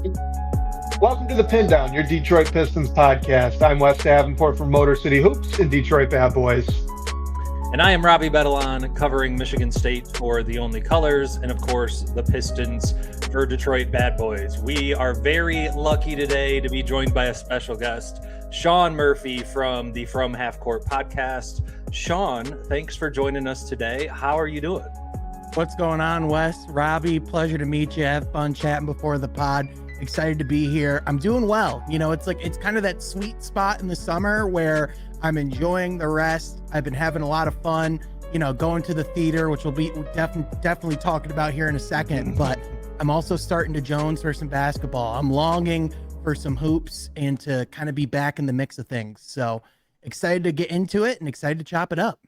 Welcome to the Pindown, your Detroit Pistons podcast. I'm Wes Davenport from Motor City Hoops and Detroit Bad Boys. And I am Robbie Bettelon, covering Michigan State for The Only Colors, and of course, the Pistons for Detroit Bad Boys. We are very lucky today to be joined by a special guest, Sean Murphy from the From Half Court Podcast. Sean, thanks for joining us today. How are you doing? What's going on, Wes? Robbie, pleasure to meet you. Have fun chatting before the pod. Excited to be here. I'm doing well. You know, it's kind of that sweet spot in the summer where I'm enjoying the rest. I've been having a lot of fun, going to the theater, which we'll be definitely talking about here in a second. But I'm also starting to jones for some basketball. I'm longing for some hoops and to kind of be back in the mix of things. So excited to get into it and excited to chop it up.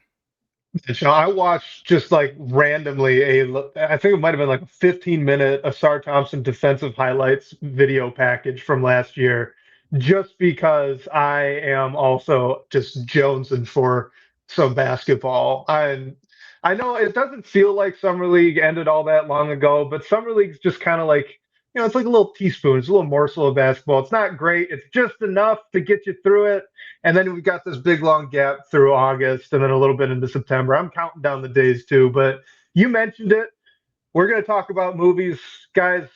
So I watched just randomly I think it might have been like a 15-minute Asar Thompson defensive highlights video package from last year, just because I am also just jonesing for some basketball. I know it doesn't feel like Summer League ended all that long ago, but Summer League's just kind of like, it's like a little teaspoon. It's a little morsel of basketball. It's not great. It's just enough to get you through it. And then we've got this big long gap through August and then a little bit into September. I'm counting down the days too, but you mentioned it. We're going to talk about movies, guys.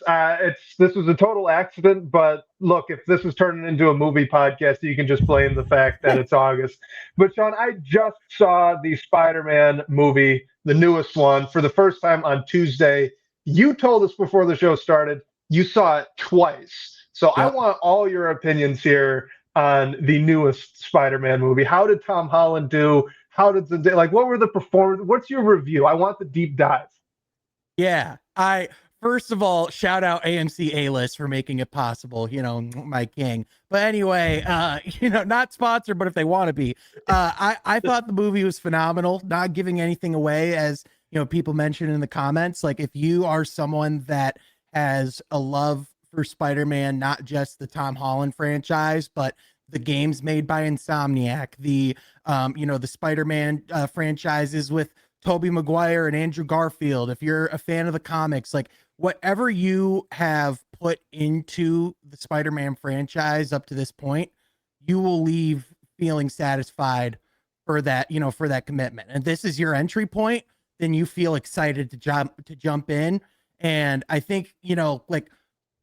This was a total accident, but look, if this is turning into a movie podcast, you can just blame the fact that it's August. But Sean, I just saw the Spider-Man movie, the newest one, for the first time on Tuesday. You told us before the show started you saw it twice. So yep. I want all your opinions here on the newest Spider-Man movie. How did Tom Holland do? How did what were the performance? What's your review? I want the deep dive. Yeah, first of all, shout out AMC A-List for making it possible, my king. But anyway, not sponsored, but if they want to be, I thought the movie was phenomenal, not giving anything away, as people mentioned in the comments. Like, if you are someone that has a love for Spider-Man, not just the Tom Holland franchise, but the games made by Insomniac, the Spider-Man franchises with Tobey Maguire and Andrew Garfield. If you're a fan of the comics, like whatever you have put into the Spider-Man franchise up to this point, you will leave feeling satisfied for that, for that commitment. And this is your entry point, then you feel excited to jump in. And I think,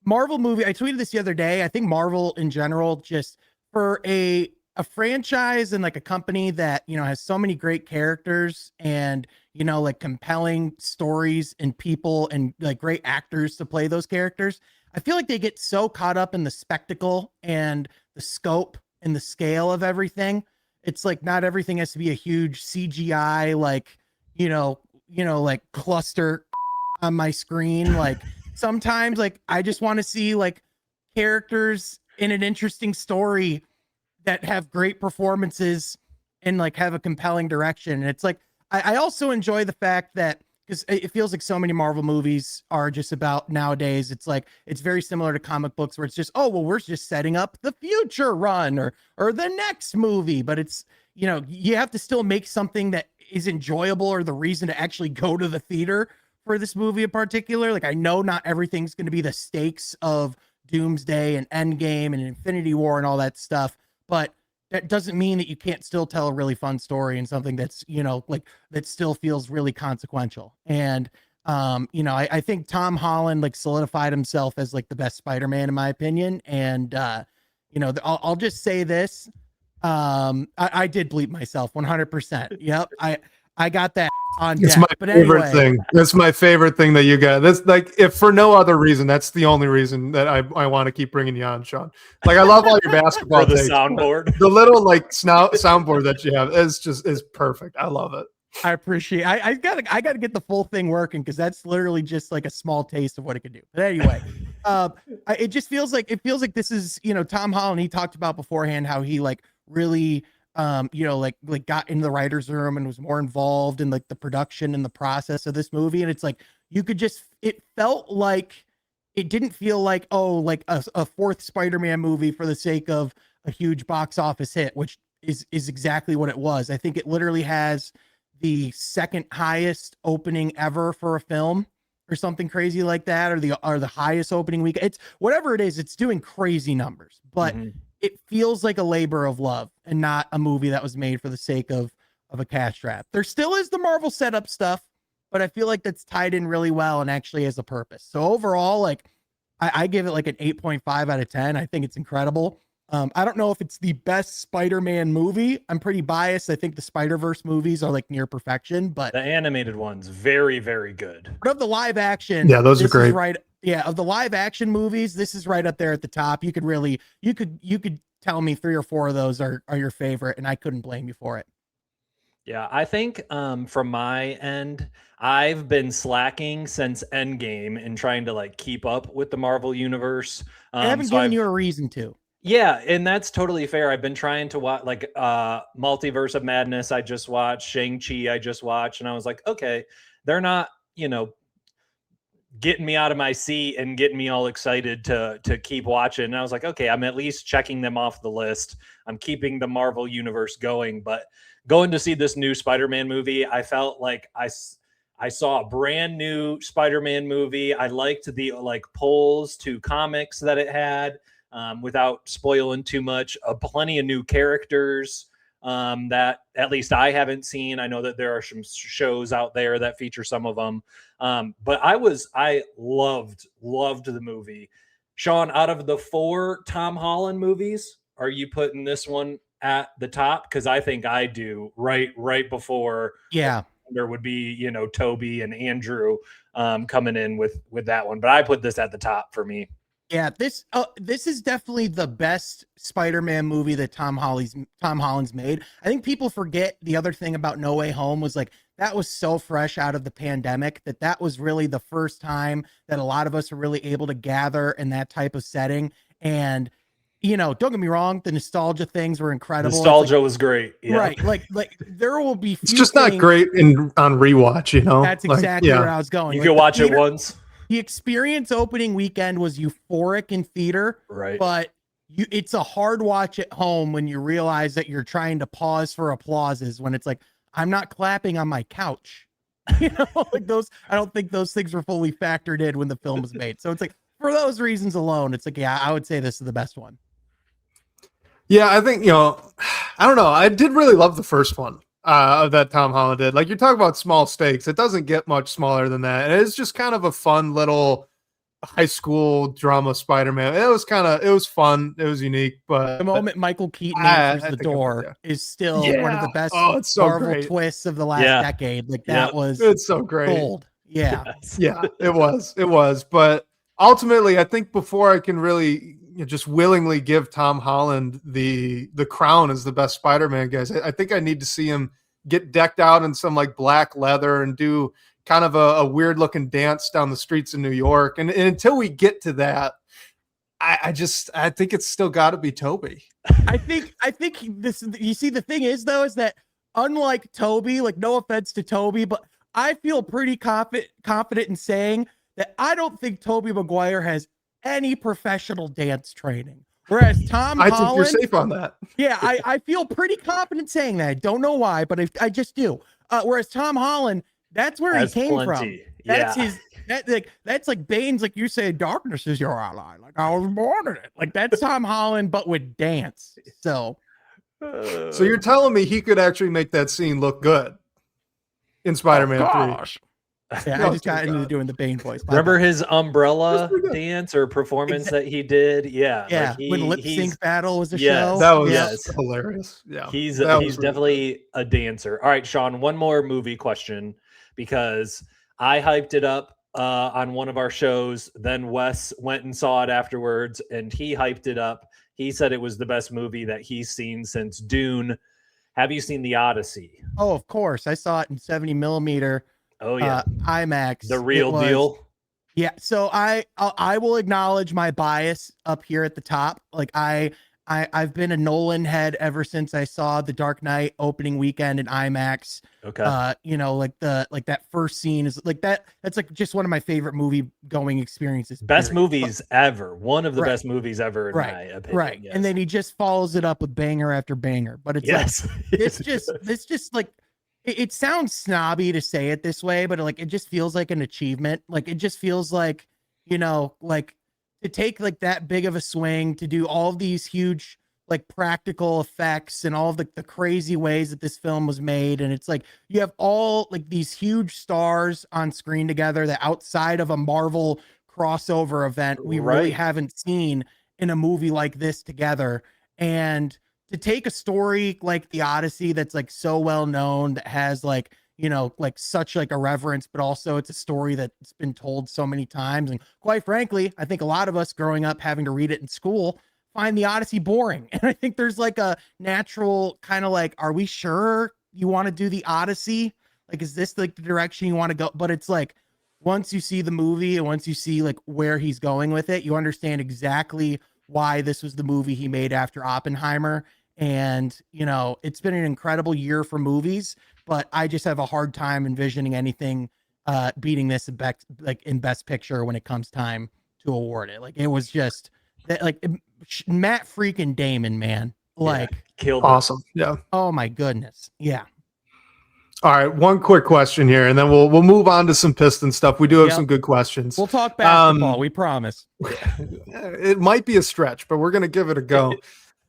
Marvel movie, I tweeted this the other day. I think Marvel in general, just for a franchise and like a company that, has so many great characters and, compelling stories and people and like great actors to play those characters. I feel like they get so caught up in the spectacle and the scope and the scale of everything. It's like not everything has to be a huge CGI, cluster on my screen. Like sometimes I just want to see characters in an interesting story that have great performances and have a compelling direction. And it's I also enjoy the fact that, because it feels like so many Marvel movies are just about nowadays, it's very similar to comic books where it's just, oh, well, we're just setting up the future run or the next movie. But it's, you have to still make something that is enjoyable or the reason to actually go to the theater for this movie in particular. I know not everything's going to be the stakes of Doomsday and Endgame and Infinity War and all that stuff, but that doesn't mean that you can't still tell a really fun story and something that's, that still feels really consequential. And, I think Tom Holland solidified himself as the best Spider-Man in my opinion. And, I'll just say this. I did bleep myself 100%. Yep. I got that on deck. It's my favorite anyway. thing. That's my favorite thing that you got. That's if for no other reason, that's the only reason that I want to keep bringing you on, Sean. I love all your basketball For the takes. soundboard. The little soundboard that you have is perfect. I love it. I appreciate. I gotta get the full thing working, because that's literally just a small taste of what it could do. But anyway, it just feels like this is Tom Holland. He talked about beforehand how he really got in the writer's room and was more involved in the production and the process of this movie. And it's you could just, it felt like, it didn't feel like, a fourth Spider-Man movie for the sake of a huge box office hit, which is exactly what it was. I think it literally has the second highest opening ever for a film or something crazy like that, or the highest opening week. It's whatever it is, it's doing crazy numbers, but it feels like a labor of love and not a movie that was made for the sake of a cash grab. There still is the Marvel setup stuff, but I feel like that's tied in really well and actually has a purpose. So overall, like I give it like an 8.5 out of 10. I think it's incredible. I don't know if it's the best Spider-Man movie. I'm pretty biased. I think the Spider-Verse movies are like near perfection, but the animated one's very, very good. But of the live action, yeah, those are great. Of the live action movies, this is right up there at the top. You could tell me 3 or 4 of those are your favorite, and I couldn't blame you for it. Yeah, I think from my end, I've been slacking since Endgame and trying to like keep up with the Marvel universe. I haven't given you a reason to. Yeah, and that's totally fair. I've been trying to watch like Multiverse of Madness. I just watched Shang-Chi. I just watched, and I was like, okay, they're not, getting me out of my seat and getting me all excited to keep watching. And I was like, okay, I'm at least checking them off the list. I'm keeping the Marvel universe going, but going to see this new Spider-Man movie, I felt like I saw a brand new Spider-Man movie. I liked the like pulls to comics that it had, without spoiling too much. Plenty of new characters that at least I haven't seen. I know that there are some shows out there that feature some of them, but I loved the movie. Sean, out of the 4 Tom Holland movies, are you putting this one at the top? Because I think I do. Right before, there would be Toby and Andrew coming in with that one, but I put this at the top for me. Yeah, this is definitely the best Spider-Man movie that Tom Holland's made. I think people forget the other thing about No Way Home was like that was so fresh out of the pandemic that was really the first time that a lot of us were really able to gather in that type of setting. And don't get me wrong, the nostalgia things were incredible. Nostalgia was great. Yeah. Right. Like there will be it's just not great on rewatch, That's exactly where I was going. You can watch it once. The experience opening weekend was euphoric in theater, right? But it's a hard watch at home when you realize that you're trying to pause for applauses when it's like, I'm not clapping on my couch. Like those, I don't think those things were fully factored in when the film was made. So it's like, for those reasons alone, it's like, yeah, I would say this is the best one. Yeah, I think, I don't know. I did really love the first one that Tom Holland did. Like you're talking about small stakes. It doesn't get much smaller than that. And it's just kind of a fun little high school drama Spider-Man. It was fun. It was unique, but the moment Michael Keaton enters the door is still one of the best Marvel twists of the last decade. Like that it's so great. Gold. Yeah. Yeah, it was. But ultimately, I think before I can really just willingly give Tom Holland the crown as the best Spider-Man, guys, I think I need to see him get decked out in some like black leather and do kind of a weird looking dance down the streets of New York. And until we get to that, I think it's still got to be Toby. I think this, you see, the thing is though, is that unlike Toby, like no offense to Toby, but I feel pretty confident in saying that I don't think Tobey Maguire has any professional dance training. Whereas Tom Holland, I think you're safe on that. Yeah, I feel pretty confident saying that. I don't know why, but I just do. Whereas Tom Holland, that's where he came from. That's that's like Bane's, like you say, darkness is your ally. Like I was born in it. Like that's Tom Holland, but with dance. So you're telling me he could actually make that scene look good in Spider-Man 3? Yeah, I just got into doing the Bane voice. Remember his umbrella dance or performance that he did? Yeah. Yeah. Like when Lip Sync Battle was a show. That was hilarious. Yeah. He's definitely a dancer. All right, Sean, one more movie question, because I hyped it up on one of our shows. Then Wes went and saw it afterwards and he hyped it up. He said it was the best movie that he's seen since Dune. Have you seen The Odyssey? Oh, of course. I saw it in 70 millimeter. Oh yeah, IMAX. The real deal. Yeah, so I will acknowledge my bias up here at the top. Like I've been a Nolan head ever since I saw The Dark Knight opening weekend in IMAX. Okay. Like that first scene is like that. That's like just one of my favorite movie going experiences. Best movies ever. One of the best movies ever in my opinion. Right. Yes. And then he just follows it up with banger after banger. But it's like this just like it sounds snobby to say it this way, but like it just feels like an achievement. Like it just feels like, like to take like that big of a swing, to do all of these huge like practical effects and all of the crazy ways that this film was made. And it's like you have all like these huge stars on screen together that outside of a Marvel crossover event we really haven't seen in a movie like this together. And to take a story like the Odyssey that's like so well known, that has like, like such like a reverence, but also it's a story that's been told so many times. And quite frankly, I think a lot of us growing up having to read it in school find the Odyssey boring. And I think there's like a natural kind of like, are we sure you want to do the Odyssey? Like, is this like the direction you want to go? But it's like, once you see the movie and once you see like where he's going with it, you understand exactly why this was the movie he made after Oppenheimer. And, it's been an incredible year for movies, but I just have a hard time envisioning anything beating this in Best Picture when it comes time to award it. Like, it was just that, like, Matt freaking Damon, man, like, killed awesome. Yeah. Oh my goodness. Yeah. All right, one quick question here, and then we'll move on to some Piston stuff. We do have some good questions. We'll talk basketball. We promise. It might be a stretch, but we're gonna give it a go.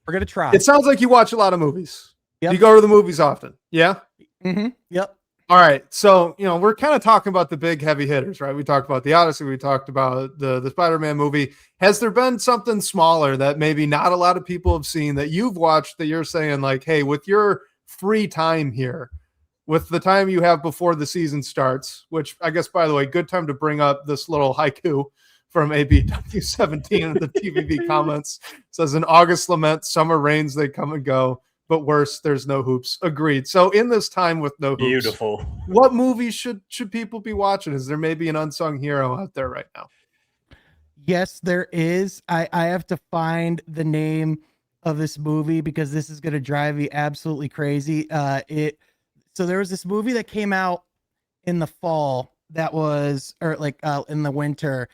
We're gonna try. It sounds like you watch a lot of movies. Yep. You go to the movies often. Yeah. Mm-hmm. Yep. All right, so we're kind of talking about the big heavy hitters, right? We talked about the Odyssey. We talked about the Spider-Man movie. Has there been something smaller that maybe not a lot of people have seen that you've watched that you're saying like, hey, with your free time here, with the time you have before the season starts, which I guess, by the way, good time to bring up this little haiku from ABW17 in the TVB comments. It says, in August lament, summer rains, they come and go, but worse, there's no hoops. Agreed. So in this time with no hoops, beautiful, what movies should people be watching? Is there maybe an unsung hero out there right now? Yes, there is. I have to find the name of this movie because this is going to drive me absolutely crazy. So there was this movie that came out in the fall that was, or like in the winter,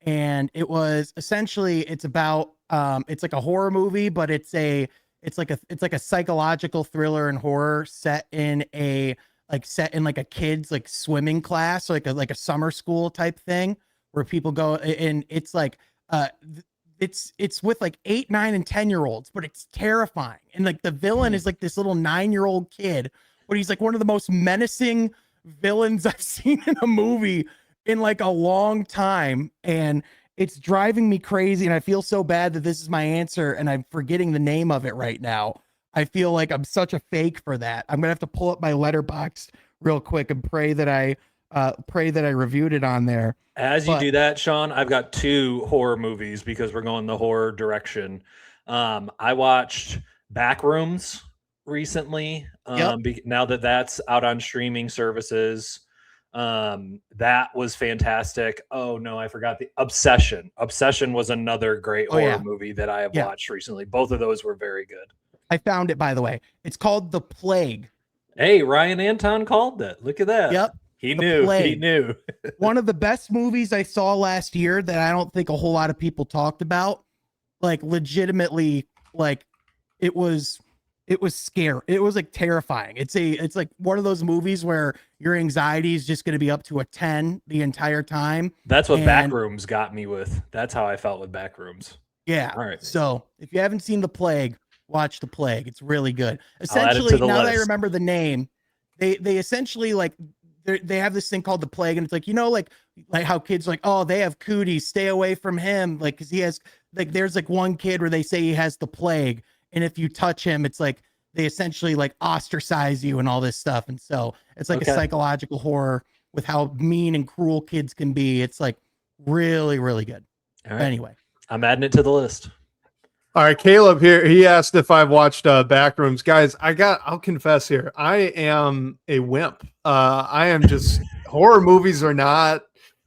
and it was essentially, it's about it's like a horror movie, but it's like a psychological thriller and horror set in a kid's like swimming class, like a summer school type thing where people go, and it's like it's with like 8, 9, and 10-year-olds, but it's terrifying. And like the villain is like this little 9-year-old kid, but he's like one of the most menacing villains I've seen in a movie in like a long time. And it's driving me crazy. And I feel so bad that this is my answer and I'm forgetting the name of it right now. I feel like I'm such a fake for that. I'm going to have to pull up my Letterboxd real quick and pray that I reviewed it on there. As you do that, Sean, I've got 2 horror movies because we're going the horror direction. I watched Backrooms recently. Now that that's out on streaming services, that was fantastic. Oh no, I forgot the Obsession. Obsession was another great horror movie that I have watched recently. Both of those were very good. I found it, by the way. It's called The Plague. Hey, Ryan Anton called that. Look at that. Yep. He knew. One of the best movies I saw last year that I don't think a whole lot of people talked about. Like legitimately, like it was scary. It was like terrifying. It's like one of those movies where your anxiety is just going to be up to a 10 the entire time. That's what Backrooms got me with. That's how I felt with Backrooms. Yeah. All right. So if you haven't seen The Plague, watch The Plague. It's really good. Essentially, now that I remember the name, they essentially like they have this thing called The Plague, and it's like, like how kids are like, oh, they have cooties, stay away from him, like because he has like there's like one kid where they say he has the plague. And if you touch him, it's like they essentially like ostracize you and all this stuff. And so it's like a psychological horror with how mean and cruel kids can be. It's like really, really good. All right. Anyway, I'm adding it to the list. All right, Caleb here. He asked if I've watched Backrooms. Guys, I'll confess here. I am a wimp. I am just horror movies are not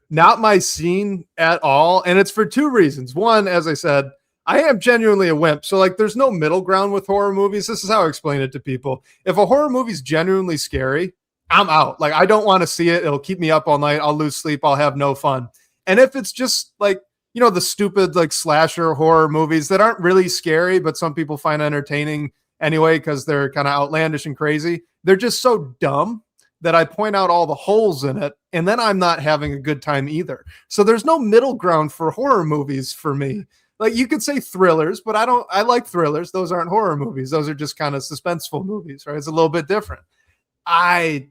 my scene at all. And it's for 2 reasons. One, as I said, I am genuinely a wimp. So like there's no middle ground with horror movies. This is how I explain it to people. If a horror movie's genuinely scary, I'm out. Like I don't want to see it. It'll keep me up all night. I'll lose sleep. I'll have no fun. And if it's just like, the stupid like slasher horror movies that aren't really scary, but some people find entertaining anyway because they're kind of outlandish and crazy. They're just so dumb that I point out all the holes in it, and then I'm not having a good time either. So there's no middle ground for horror movies for me. Like you could say thrillers, but I like thrillers. Those aren't horror movies. Those are just kind of suspenseful movies, right? It's a little bit different. I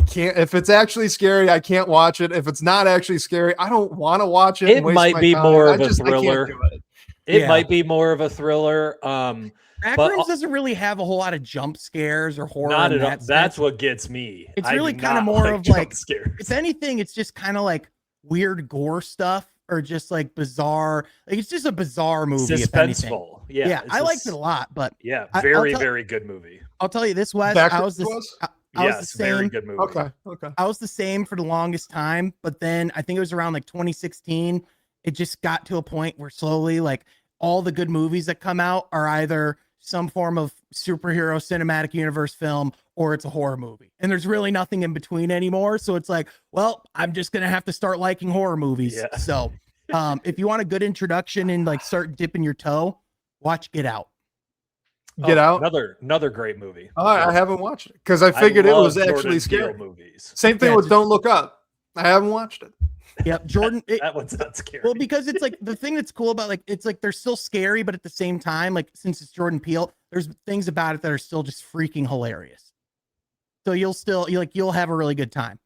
can't, if it's actually scary, I can't watch it. If it's not actually scary, I don't want to watch it. It might be more of a thriller. It might be more of a thriller. Backrooms doesn't really have a whole lot of jump scares or horror. Not at all. That's what gets me. It's really kind of more of like, if anything, it's just kind of like weird gore stuff or just like bizarre. Like it's just a bizarre movie. Suspenseful. Yeah. I liked it a lot, but very good movie. I'll tell you this, Wes. Very good movie. Okay. I was the same for the longest time, but then I think it was around like 2016. It just got to a point where slowly, like all the good movies that come out are either some form of superhero cinematic universe film or it's a horror movie, and there's really nothing in between anymore. So it's like, well, I'm just gonna have to start liking horror movies. Yeah. So, if you want a good introduction and like start dipping your toe, watch Get Out. Get Out, another great movie. Oh, I haven't watched it because I figured it was actually scary. Movies. Same thing with Don't Look Up. I haven't watched it. Yep, Jordan. That one's not scary. Well, because it's like the thing that's cool about like it's like they're still scary, but at the same time, like since it's Jordan Peele, there's things about it that are still just freaking hilarious. So you'll have a really good time.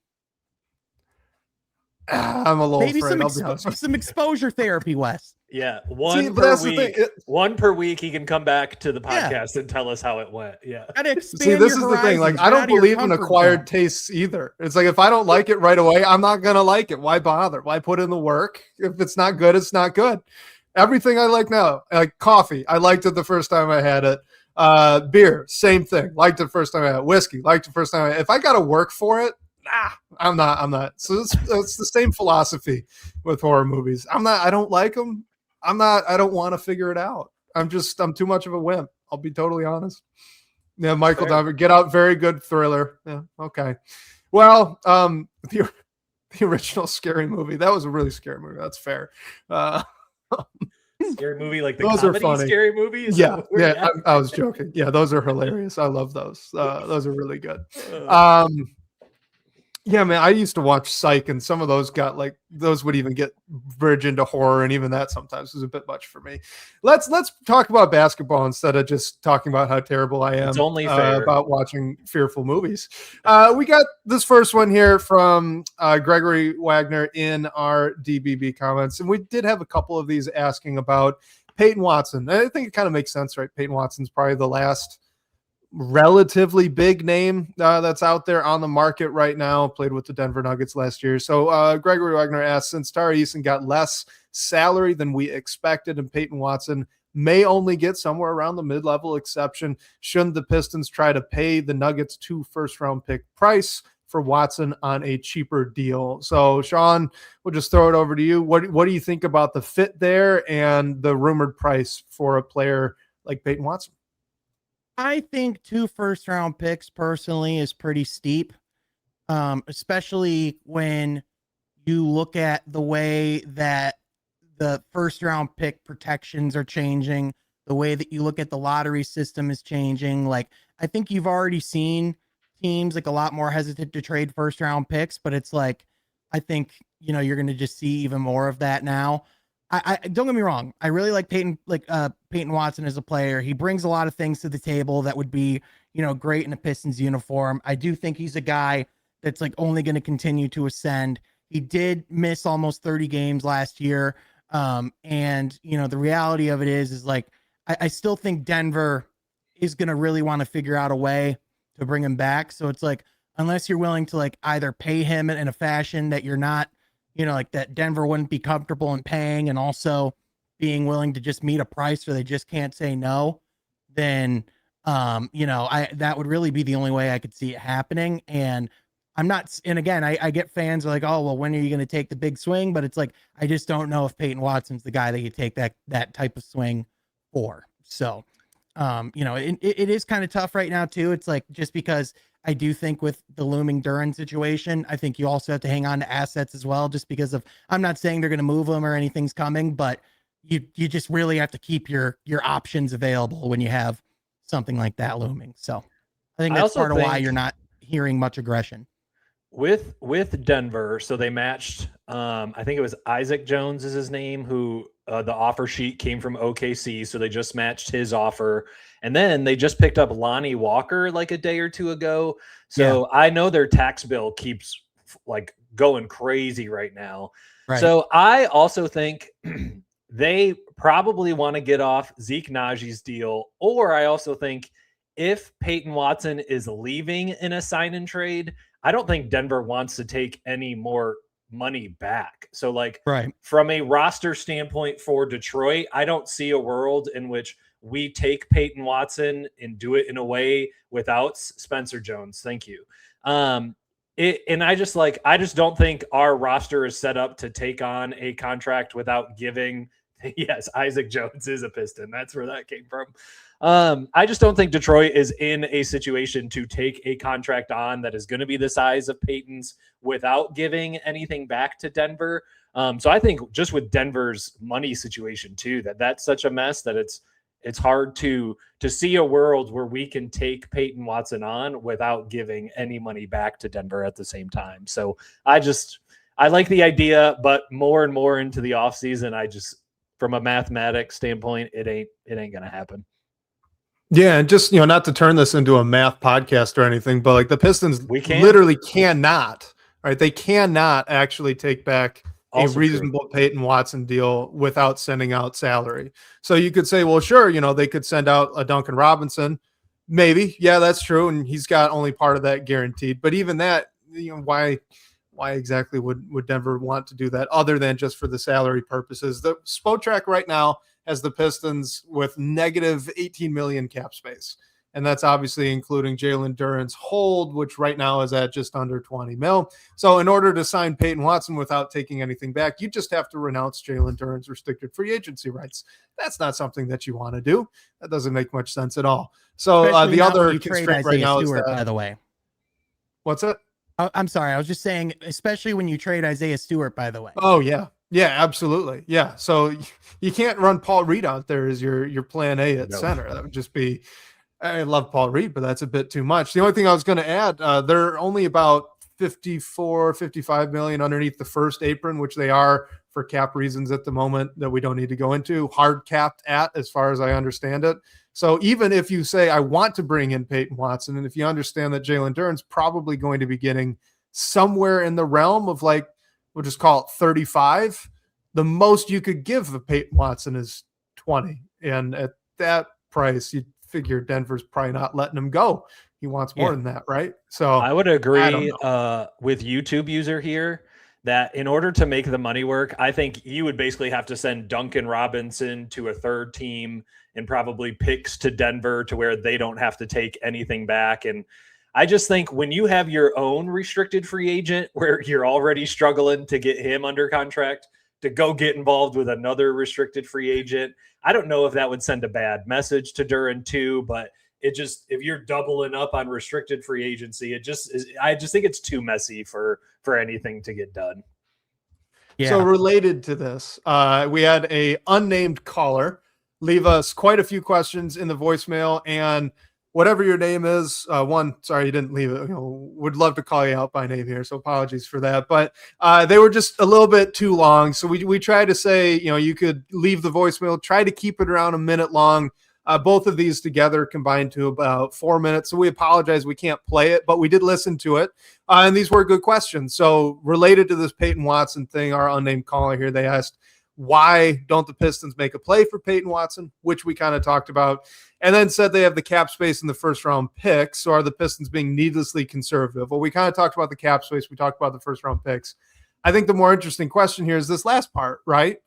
I'm a little maybe afraid, some exposure therapy, Wes. Yeah, one per week. He can come back to the podcast and tell us how it went. Yeah. See, this is the thing. Like, I don't believe in acquired tastes either. It's like, if I don't like it right away, I'm not going to like it. Why bother? Why put in the work? If it's not good, it's not good. Everything I like now, like coffee, I liked it the first time I had it. Beer, same thing. Liked it the first time I had it. Whiskey, liked it the first time. If I got to work for it, I'm not. So it's the same philosophy with horror movies. I don't like them. I don't want to figure it out. I'm too much of a wimp. I'll be totally honest. Yeah, Michael Donovan, Get Out, very good thriller. Yeah, okay. Well, the original scary movie, that was a really scary movie. That's fair. Scary movie, like the those comedy are funny. Scary movies. Yeah, I was joking. Yeah, those are hilarious. I love those. Those are really good. Yeah, man, I used to watch Psych, and some of those would even get verge into horror, and even that sometimes was a bit much for me. Let's talk about basketball instead of just talking about how terrible I am. It's only fair. About watching fearful movies. We got this first one here from Gregory Wagner in our DBB comments, and we did have a couple of these asking about Peyton Watson. I think it kind of makes sense, right? Peyton Watson's probably the last relatively big name that's out there on the market right now. Played with the Denver Nuggets last year. So Gregory Wagner asks, since Tari Eason got less salary than we expected and Peyton Watson may only get somewhere around the mid-level exception, shouldn't the Pistons try to pay the Nuggets 2 first-round pick price for Watson on a cheaper deal? So Sean, we'll just throw it over to you. What do you think about the fit there and the rumored price for a player like Peyton Watson? I think 2 first-round picks personally is pretty steep, especially when you look at the way that the first-round pick protections are changing, the way that you look at the lottery system is changing. Like, I think you've already seen teams like a lot more hesitant to trade first-round picks, but it's like, I think, you're going to just see even more of that now. I don't get me wrong. I really like Peyton Watson as a player. He brings a lot of things to the table that would be, great in a Pistons uniform. I do think he's a guy that's like only going to continue to ascend. He did miss almost 30 games last year. And the reality of it is like, I still think Denver is going to really want to figure out a way to bring him back. So it's like, unless you're willing to like either pay him in a fashion that you're not, like that Denver wouldn't be comfortable in paying, and also being willing to just meet a price or they just can't say no, then, that would really be the only way I could see it happening. And again, I get fans are like, oh, well, when are you going to take the big swing? But it's like, I just don't know if Peyton Watson's the guy that you take that type of swing for. So, it is kind of tough right now too. It's like, just because I do think with the looming Duren situation, I think you also have to hang on to assets as well, just because of, I'm not saying they're going to move them or anything's coming, but you just really have to keep your options available when you have something like that looming. So I think that's part of why you're not hearing much aggression. with Denver, so they matched. I think it was Isaac Jones is his name, who the offer sheet came from OKC, so they just matched his offer, and then they just picked up Lonnie Walker like a day or two ago. So I know their tax bill keeps like going crazy right now. Right. So I also think they probably want to get off Zeke Najee's deal, or I also think if Peyton Watson is leaving in a sign and trade, I don't think Denver wants to take any more money back. So like from a roster standpoint for Detroit, I don't see a world in which we take Peyton Watson and do it in a way without Spencer Jones. Thank you. And I just don't think our roster is set up to take on a contract without giving. Yes, Isaac Jones is a Piston. That's where that came from. I just don't think Detroit is in a situation to take a contract on that is going to be the size of Peyton's without giving anything back to Denver. So I think just with Denver's money situation too, that's such a mess that it's hard to see a world where we can take Peyton Watson on without giving any money back to Denver at the same time. So I like the idea, but more and more into the offseason, from a mathematics standpoint, it ain't going to happen. Yeah, and just, not to turn this into a math podcast or anything, but like the Pistons literally cannot, right? They cannot actually take back also a reasonable Peyton Watson deal without sending out salary. So you could say, well, sure, they could send out a Duncan Robinson. Maybe. Yeah, that's true. And he's got only part of that guaranteed. But even that, why exactly would Denver want to do that other than just for the salary purposes? The Spotrac right now has the Pistons with negative 18 million cap space. And that's obviously including Jalen Duren's hold, which right now is at just under 20 mil. So in order to sign Peyton Watson without taking anything back, you just have to renounce Jalen Duren's restricted free agency rights. That's not something that you want to do. That doesn't make much sense at all. So the other constraint right now is that, by the way. What's that? I'm sorry. I was just saying, especially when you trade Isaiah Stewart, by the way. Oh, yeah. Yeah, absolutely. Yeah. So you can't run Paul Reed out there as your plan A at center. That would just be, I love Paul Reed, but that's a bit too much. The only thing I was going to add, they're only about 55 million underneath the first apron, which they are for cap reasons at the moment that we don't need to go into, hard capped at, as far as I understand it. So even if you say, I want to bring in Peyton Watson, and if you understand that Jalen Duren's probably going to be getting somewhere in the realm of like, we'll just call it 35, the most you could give the Peyton Watson is 20. And at that price, you'd figure Denver's probably not letting him go. He wants more than that, right? So I would agree with YouTube user here that in order to make the money work, I think you would basically have to send Duncan Robinson to a third team and probably picks to Denver to where they don't have to take anything back. And I just think when you have your own restricted free agent where you're already struggling to get him under contract to go get involved with another restricted free agent, I don't know if that would send a bad message to Duren too, but it just, if you're doubling up on restricted free agency, it just is, I just think it's too messy for anything to get done. Yeah. So related to this, we had a unnamed caller leave us quite a few questions in the voicemail, and whatever your name is, sorry you didn't leave it. Would love to call you out by name here, so apologies for that. But they were just a little bit too long, so we tried to say, you could leave the voicemail, try to keep it around a minute long. Both of these together combined to about 4 minutes. So we apologize, we can't play it, but we did listen to it, and these were good questions. So related to this Peyton Watson thing, our unnamed caller here, they asked, why don't the Pistons make a play for Peyton Watson, which we kind of talked about, and then said they have the cap space in the first round picks. So are the Pistons being needlessly conservative? Well, we kind of talked about the cap space. We talked about the first round picks. I think the more interesting question here is this last part, right?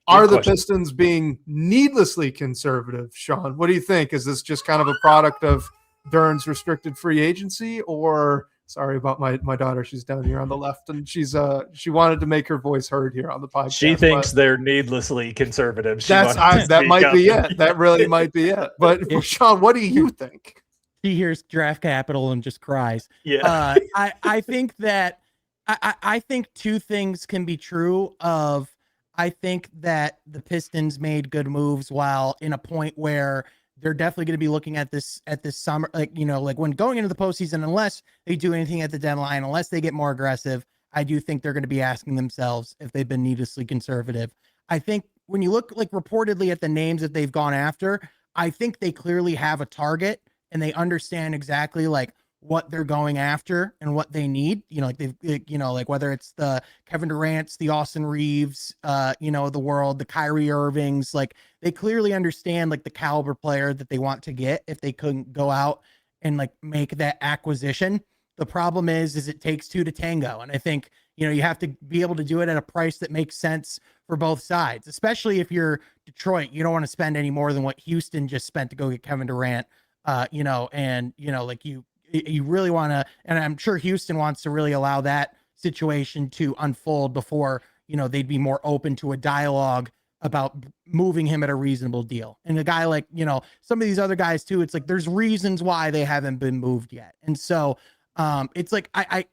Are the Pistons being needlessly conservative, Sean? What do you think? Is this just kind of a product of Duren's restricted free agency, or sorry about my daughter. She's down here on the left, and she wanted to make her voice heard here on the podcast. She thinks they're needlessly conservative. That might be it. That really might be it. But Sean, what do you think? She hears draft capital and just cries. Yeah. I think that I think two things can be true of. I think that the Pistons made good moves while in a point where they're definitely going to be looking at this summer, like, like when going into the postseason, unless they do anything at the deadline, unless they get more aggressive, I do think they're going to be asking themselves if they've been needlessly conservative. I think when you look like reportedly at the names that they've gone after, I think they clearly have a target and they understand exactly like what they're going after and what they need, like like whether it's the Kevin Durant's, the Austin Reeves, the world, the Kyrie Irvings, like they clearly understand like the caliber player that they want to get if they couldn't go out and like make that acquisition. The problem is it takes two to tango. And I think, you have to be able to do it at a price that makes sense for both sides, especially if you're Detroit. You don't want to spend any more than what Houston just spent to go get Kevin Durant, like you really want to, and I'm sure Houston wants to really allow that situation to unfold before, they'd be more open to a dialogue about moving him at a reasonable deal. And a guy like, some of these other guys too, it's like, there's reasons why they haven't been moved yet. And so it's like, I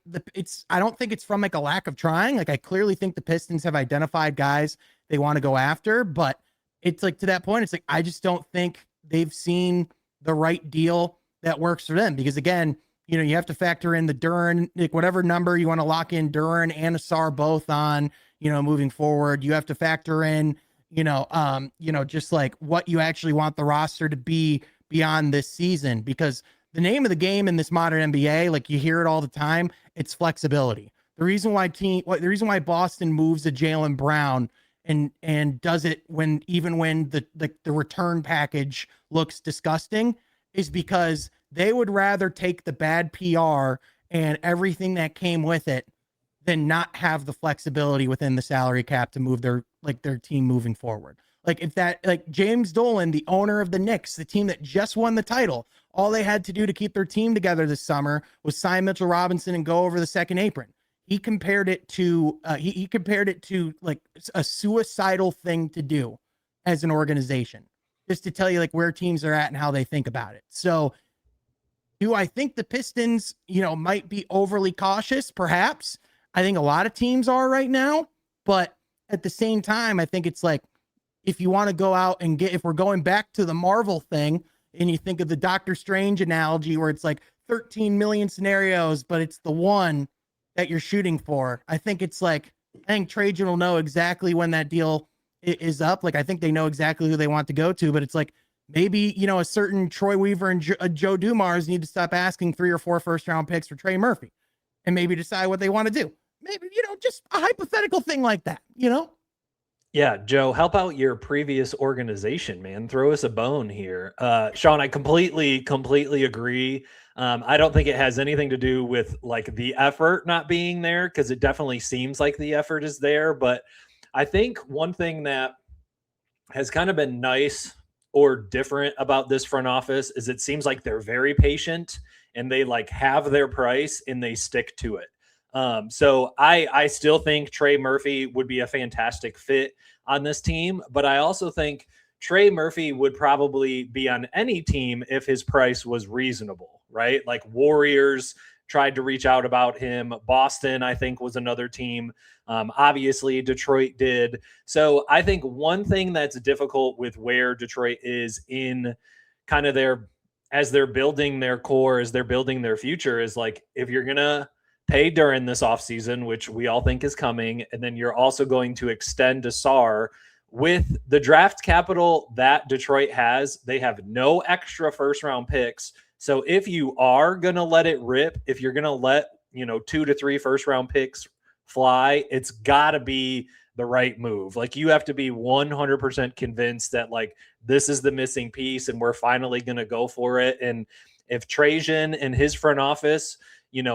don't think it's from like a lack of trying. Like I clearly think the Pistons have identified guys they want to go after, but it's like to that point, it's like, I just don't think they've seen the right deal that works for them, because again, you have to factor in the Duren, like whatever number you want to lock in Duren and Asar both on, moving forward. You have to factor in, just like what you actually want the roster to be beyond this season, because the name of the game in this modern NBA, like you hear it all the time, it's flexibility. The reason why Boston moves a Jaylen Brown and does it when the return package looks disgusting is because they would rather take the bad PR and everything that came with it than not have the flexibility within the salary cap to move their team moving forward. Like if that, like James Dolan, the owner of the Knicks, the team that just won the title, all they had to do to keep their team together this summer was sign Mitchell Robinson and go over the second apron. He compared it to like a suicidal thing to do as an organization, just to tell you like where teams are at and how they think about it. So do I think the Pistons, might be overly cautious? Perhaps. I think a lot of teams are right now, but at the same time, I think it's like, if you want to go out and if we're going back to the Marvel thing and you think of the Doctor Strange analogy where it's like 13 million scenarios, but it's the one that you're shooting for. I think it's like, I think Trajan will know exactly when that deal is up. Like, I think they know exactly who they want to go to, but it's like, maybe, a certain Troy Weaver and Joe Dumars need to stop asking 3 or 4 first-round picks for Trey Murphy and maybe decide what they want to do. Maybe, just a hypothetical thing like that, Yeah, Joe, help out your previous organization, man. Throw us a bone here. Sean, I completely agree. I don't think it has anything to do with like the effort not being there, because it definitely seems like the effort is there. But I think one thing that has kind of been nice or different about this front office is it seems like they're very patient and they like have their price and they stick to it. So I still think Trey Murphy would be a fantastic fit on this team, but I also think Trey Murphy would probably be on any team if his price was reasonable, right? Like Warriors tried to reach out about him. Boston, I think, was another team. Obviously, Detroit did. So I think one thing that's difficult with where Detroit is in kind of as they're building their core, as they're building their future, is like, if you're going to pay during this offseason, which we all think is coming, and then you're also going to extend Asar with the draft capital that Detroit has. They have no extra first-round picks. So if you are going to let it rip, if you're going to let, 2 to 3 first-round picks fly, it's got to be the right move. Like, you have to be 100% convinced that, like, this is the missing piece and we're finally going to go for it. And if Trajan and his front office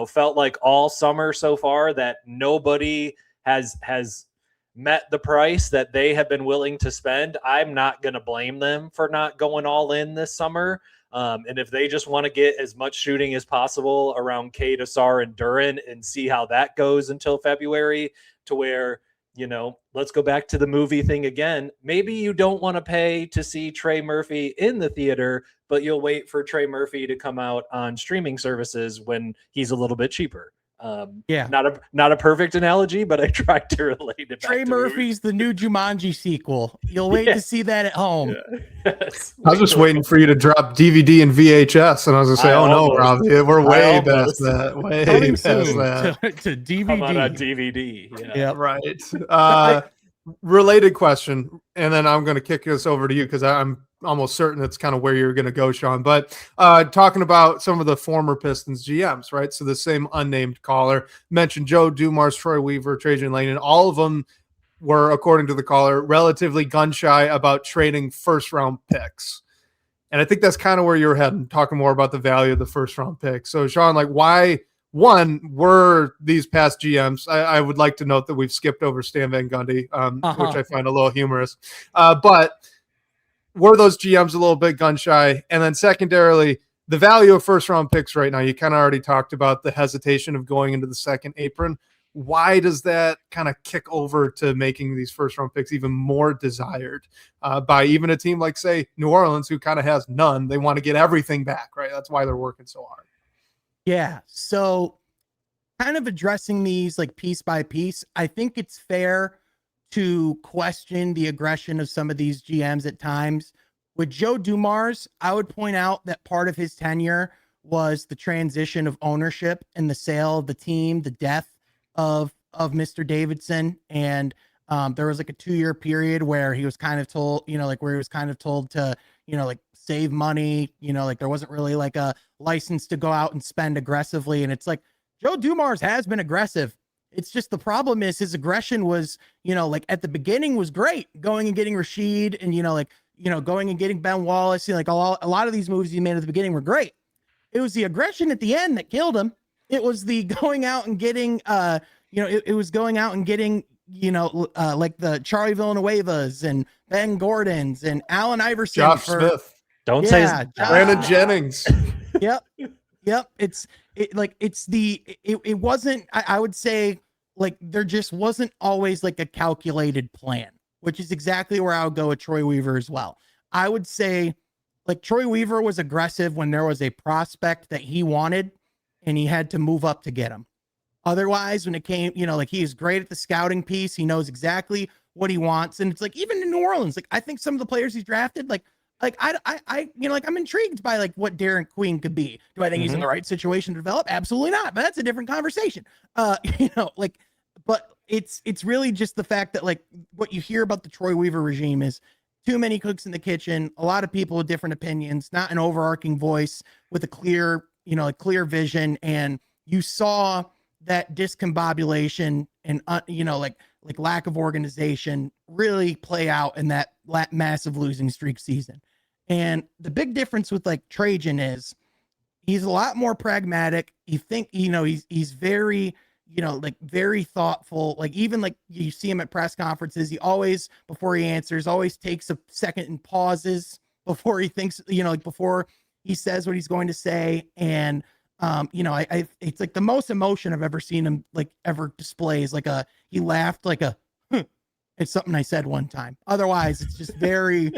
felt like all summer so far that nobody has met the price that they have been willing to spend, I'm not going to blame them for not going all in this summer. And if they just want to get as much shooting as possible around Cade, Asar, and Duren and see how that goes until February, to where, let's go back to the movie thing again. Maybe you don't want to pay to see Trey Murphy in the theater, but you'll wait for Trey Murphy to come out on streaming services when he's a little bit cheaper. Not a perfect analogy, but I tried to relate it back Trey to Murphy's the new Jumanji sequel. You'll wait to see that at home. Yes. I was just waiting for you to drop DVD and VHS, and I was going to say, no, Robbie, we're way past that. Way Coming past soon that. to DVD. Come on a DVD. Yeah. Right. Related question, and then I'm going to kick this over to you because I'm almost certain that's kind of where you're going to go, Sean. But talking about some of the former Pistons GMs, right? So the same unnamed caller mentioned Joe Dumars, Troy Weaver, Trajan Langdon. All of them were, according to the caller, relatively gun shy about trading first-round picks. And I think that's kind of where you're heading, talking more about the value of the first-round pick. So, Sean, like, why – one, were these past GMs? I would like to note that we've skipped over Stan Van Gundy, which I find a little humorous. But were those GMs a little bit gun shy? And then secondarily, the value of first round picks right now, you kind of already talked about the hesitation of going into the second apron. Why does that kind of kick over to making these first round picks even more desired by even a team like, say, New Orleans, who kind of has none? They want to get everything back, right? That's why they're working so hard. Yeah. So kind of addressing these like piece by piece, I think it's fair to question the aggression of some of these GMs at times. With Joe Dumars, I would point out that part of his tenure was the transition of ownership and the sale of the team, the death of Mr. Davidson. And there was like a 2-year period where he was kind of told, where he was kind of told to, save money, like there wasn't really like a license to go out and spend aggressively. And it's like, Joe Dumars has been aggressive. It's just the problem is his aggression was, at the beginning was great, going and getting Rashid and, going and getting Ben Wallace. A lot of these moves he made at the beginning were great. It was the aggression at the end that killed him. It was the going out and getting, it was going out and getting, like the Charlie Villanuevas and Ben Gordons and Allen Iverson. Josh Smith. Don't say Brandon Jennings. Yep. It wasn't, I would say, like, there just wasn't always like a calculated plan, which is exactly where I would go with Troy Weaver as well. I would say, like, Troy Weaver was aggressive when there was a prospect that he wanted and he had to move up to get him. Otherwise, when it came, he is great at the scouting piece. He knows exactly what he wants. And it's like, even in New Orleans, like, I think some of the players he's drafted, I'm intrigued by like what Darren Queen could be. Do I think he's in the right situation to develop? Absolutely not. But that's a different conversation. But it's really just the fact that like what you hear about the Troy Weaver regime is too many cooks in the kitchen, a lot of people with different opinions, not an overarching voice with a clear vision. And you saw that discombobulation and, like lack of organization really play out in that massive losing streak season. And the big difference with like Trajan is he's a lot more pragmatic. He's very, very thoughtful. Like even like you see him at press conferences, he always, before he answers, always takes a second and pauses before he thinks, before he says what he's going to say. And, it's like the most emotion I've ever seen him like ever display is like he laughed like it's something I said one time. Otherwise it's just very,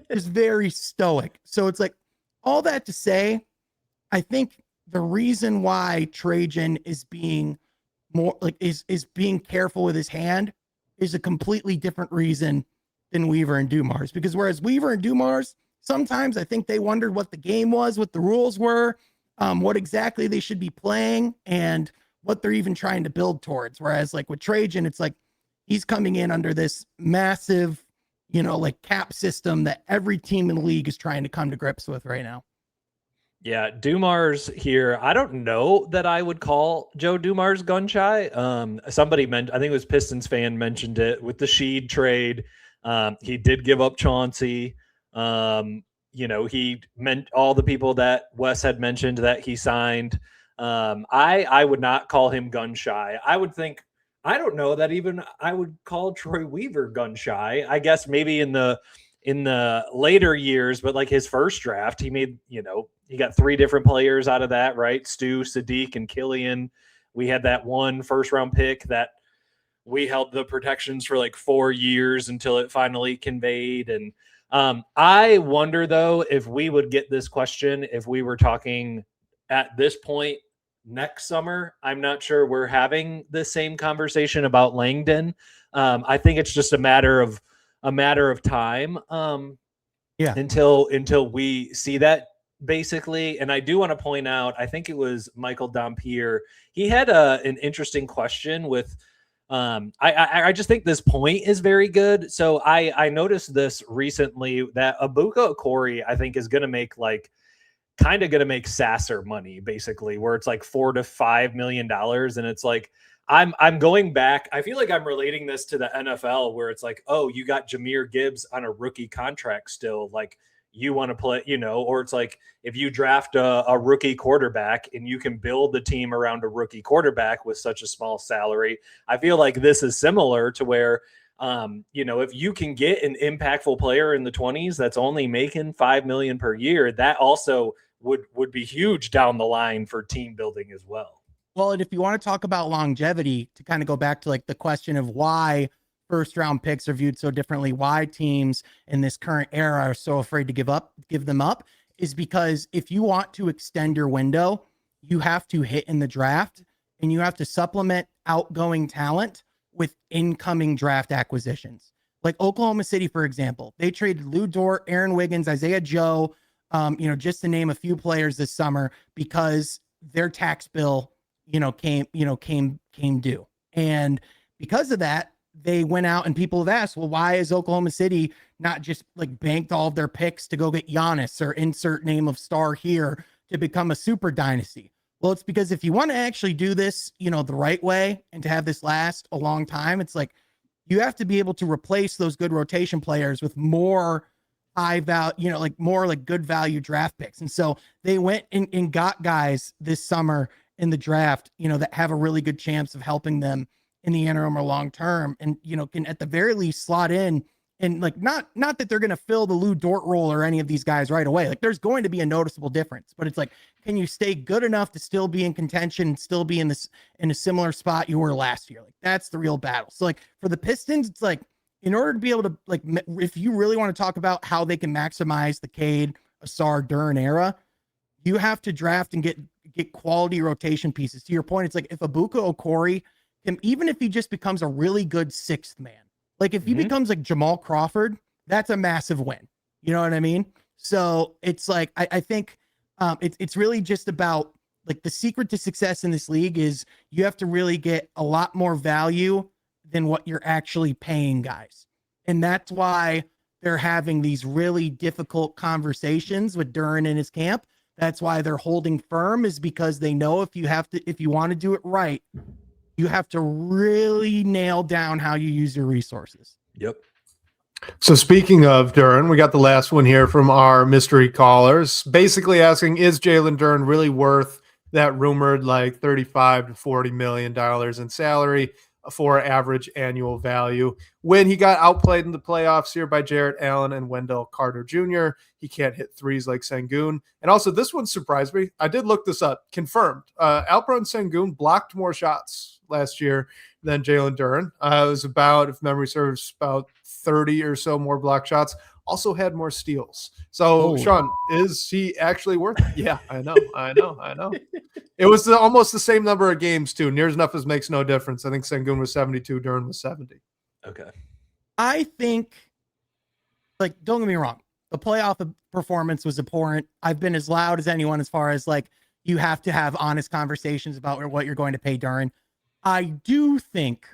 very stoic. So it's like all that to say, I think the reason why Trajan is being more like is being careful with his hand is a completely different reason than Weaver and Dumars, because whereas Weaver and Dumars, sometimes I think they wondered what the game was, what the rules were, what exactly they should be playing and what they're even trying to build towards. Whereas like with Trajan, it's like he's coming in under this massive, like cap system that every team in the league is trying to come to grips with right now. Yeah, Dumars here. I don't know that I would call Joe Dumars gun shy. Somebody mentioned, I think it was Pistons fan mentioned it with the Sheed trade. He did give up Chauncey. He meant all the people that Wes had mentioned that he signed. I would not call him gun shy. I don't know that even I would call Troy Weaver gun shy. I guess maybe in the later years, but like his first draft, he made, he got 3 different players out of that, right? Stu, Sadiq, and Killian. We had that one first round pick that we held the protections for like 4 years until it finally conveyed. And I wonder though, if we would get this question, if we were talking at this point next summer, I'm not sure we're having the same conversation about Langdon. I think it's just a matter of time. Until we see that, basically. And I do want to point out, I think it was Michael Dampier. He had an interesting question with. I just think this point is very good. So I noticed this recently that Abuka Okori, I think, is going to make kind of going to make Sasser money, basically, where it's like $4 to $5 million. And it's like, I'm going back. I feel like I'm relating this to the NFL, where it's like, oh, you got Jahmyr Gibbs on a rookie contract still. Like, you want to play, or it's like if you draft a rookie quarterback and you can build the team around a rookie quarterback with such a small salary. I feel like this is similar to where, if you can get an impactful player in the 20s that's only making $5 million per year, that also would be huge down the line for team building as well. Well, and if you want to talk about longevity, to kind of go back to like the question of why first round picks are viewed so differently, why teams in this current era are so afraid to give them up, is because if you want to extend your window, you have to hit in the draft and you have to supplement outgoing talent with incoming draft acquisitions. Like Oklahoma City, for example, they traded Lou Dort, Aaron Wiggins, Isaiah Joe, just to name a few players this summer, because their tax bill, came due. And because of that, they went out and people have asked, well, why is Oklahoma City not just like banked all of their picks to go get Giannis or insert name of star here to become a super dynasty? Well, it's because if you want to actually do this, the right way and to have this last a long time, it's like you have to be able to replace those good rotation players with more high value, more like good value draft picks. And so they went and got guys this summer in the draft, that have a really good chance of helping them in the interim or long term, and can at the very least slot in and like not that they're going to fill the Lou Dort role or any of these guys right away. Like there's going to be a noticeable difference, but it's like, can you stay good enough to still be in contention and still be in a similar spot you were last year? Like that's the real battle. So like for the Pistons, it's like in order to be able to like, if you really want to talk about how they can maximize the Cade, Asar, Duren era, you have to draft and get quality rotation pieces. To your point, it's like if Abuka Okori, even if he just becomes a really good sixth man, like if he becomes like Jamal Crawford, that's a massive win. You know what I mean? So it's like, I think it's really just about like the secret to success in this league is you have to really get a lot more value than what you're actually paying guys. And that's why they're having these really difficult conversations with Duren and his camp. That's why they're holding firm, is because they know if you want to do it right, you have to really nail down how you use your resources. Yep. So speaking of Duren, we got the last one here from our mystery callers, basically asking, is Jalen Duren really worth that rumored like $35 to $40 million in salary for average annual value? When he got outplayed in the playoffs here by Jarrett Allen and Wendell Carter Jr., he can't hit threes like Sengun. And also this one surprised me. I did look this up, confirmed. Alperen Sengun blocked more shots last year than Jalen Duren. It was about, if memory serves, about 30 or so more block shots. Also had more steals. So, Sean, is he actually worth it? Yeah, I know. It was almost the same number of games, too. Near as enough as makes no difference. I think Sengun was 72, Duren was 70. Okay. I think, like, don't get me wrong, the playoff performance was abhorrent. I've been as loud as anyone as far as, like, you have to have honest conversations about what you're going to pay Duren. I do think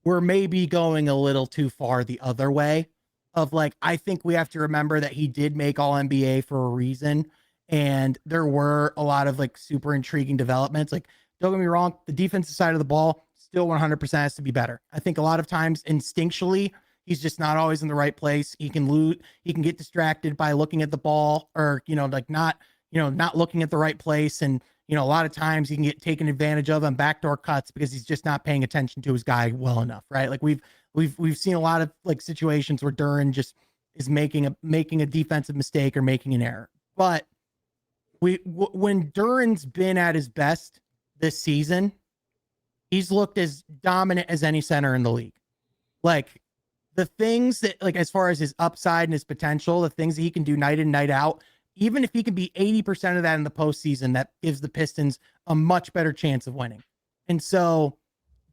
we're maybe going a little too far the other way of like, I think we have to remember that he did make all NBA for a reason. And there were a lot of like super intriguing developments. Like, don't get me wrong, the defensive side of the ball still 100% has to be better. I think a lot of times instinctually, he's just not always in the right place. He can get distracted by looking at the ball or, not looking at the right place. And, a lot of times he can get taken advantage of on backdoor cuts because he's just not paying attention to his guy well enough. Right. Like we've seen a lot of like situations where Duren just is making a defensive mistake or making an error. But when Duren's been at his best this season, he's looked as dominant as any center in the league. Like the things that, like, as far as his upside and his potential, the things that he can do night in, night out, even if he can be 80% of that in the postseason, that gives the Pistons a much better chance of winning. And so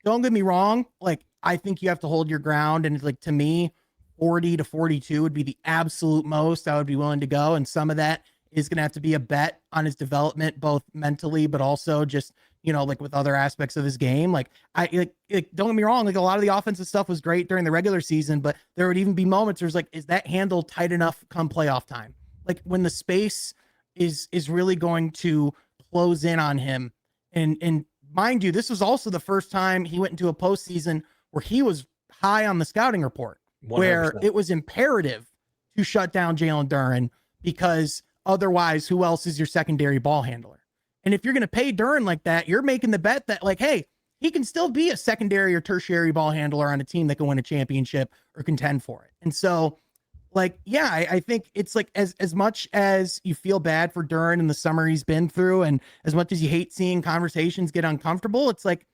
don't get me wrong. Like, I think you have to hold your ground. And like, to me, 40 to 42 would be the absolute most I would be willing to go. And some of that is going to have to be a bet on his development, both mentally, but also just, like with other aspects of his game. Like, don't get me wrong. Like, a lot of the offensive stuff was great during the regular season, but there would even be moments where it's like, is that handle tight enough come playoff time? Like, when the space is really going to close in on him. And mind you, this was also the first time he went into a postseason where he was high on the scouting report, 100%. Where it was imperative to shut down Jalen Duren, because otherwise, who else is your secondary ball handler? And if you're going to pay Duren like that, you're making the bet that, like, hey, he can still be a secondary or tertiary ball handler on a team that can win a championship or contend for it. And so, like, yeah, I think it's like, as much as you feel bad for Duren and the summer he's been through, and as much as you hate seeing conversations get uncomfortable, it's like,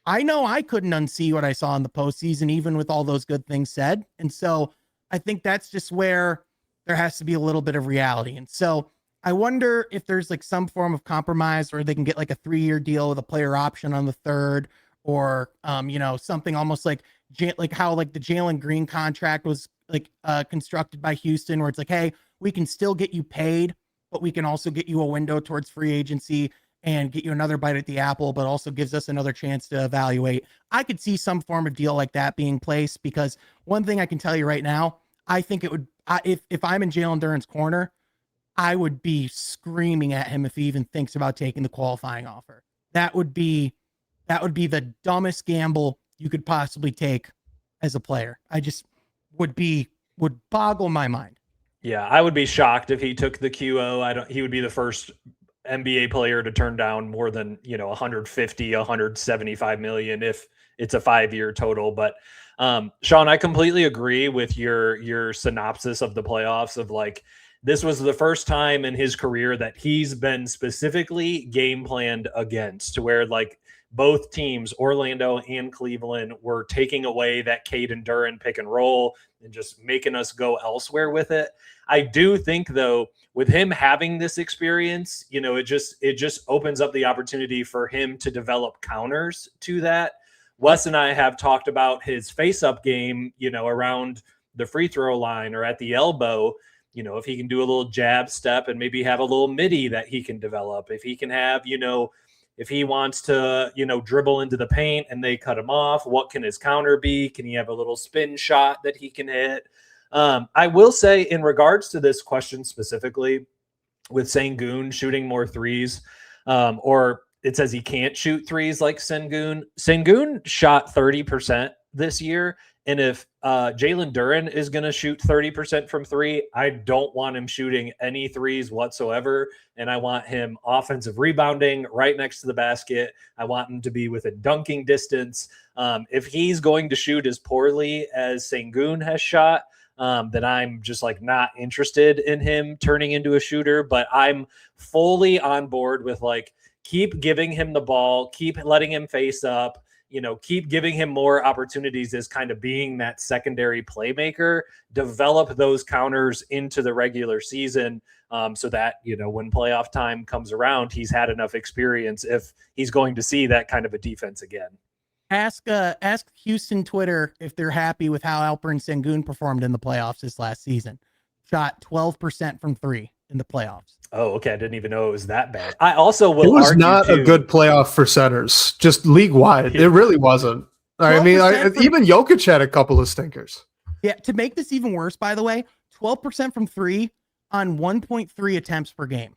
I know I couldn't unsee what I saw in the postseason, even with all those good things said. And so I think that's just where there has to be a little bit of reality. And so I wonder if there's like some form of compromise, or they can get like a 3-year deal with a player option on the third, or, something almost like how like the Jalen Green contract was like constructed by Houston, where it's like, hey, we can still get you paid, but we can also get you a window towards free agency and get you another bite at the apple, but also gives us another chance to evaluate. I could see some form of deal like that being placed, because one thing I can tell you right now, I think it would, if I'm in Jalen Duren's corner, I would be screaming at him if he even thinks about taking the qualifying offer. That would be the dumbest gamble you could possibly take as a player. I just would boggle my mind. Yeah, I would be shocked if he took the QO. He would be the first NBA player to turn down more than, 150, 175 million if it's a 5-year total. But Sean, I completely agree with your synopsis of the playoffs, of like, this was the first time in his career that he's been specifically game planned against, where like both teams, Orlando and Cleveland, were taking away that Caden Duren pick and roll and just making us go elsewhere with it. I do think, though, with him having this experience, it just opens up the opportunity for him to develop counters to that. Wes and I have talked about his face-up game, around the free throw line or at the elbow. If he can do a little jab step and maybe have a little midi that he can develop, if he can have, if he wants to, dribble into the paint and they cut him off, what can his counter be? Can he have a little spin shot that he can hit? I will say, in regards to this question specifically, with Sengun shooting more threes, or it says he can't shoot threes like Sengun. Sengun shot 30% this year. And if Jalen Duren is going to shoot 30% from three, I don't want him shooting any threes whatsoever. And I want him offensive rebounding right next to the basket. I want him to be within dunking distance. If he's going to shoot as poorly as Sengun has shot, then I'm just like not interested in him turning into a shooter. But I'm fully on board with like, keep giving him the ball, keep letting him face up. Keep giving him more opportunities as kind of being that secondary playmaker, develop those counters into the regular season, so that, when playoff time comes around, he's had enough experience if he's going to see that kind of a defense again. Ask Houston Twitter if they're happy with how Alperen Sengun performed in the playoffs this last season. Shot 12% from three in the playoffs. Oh, okay. I didn't even know it was that bad. I also will. It was not a good playoff for centers, just league wide. It really wasn't. I mean, even Jokic had a couple of stinkers. Yeah. To make this even worse, by the way, 12% from three on 1.3 attempts per game.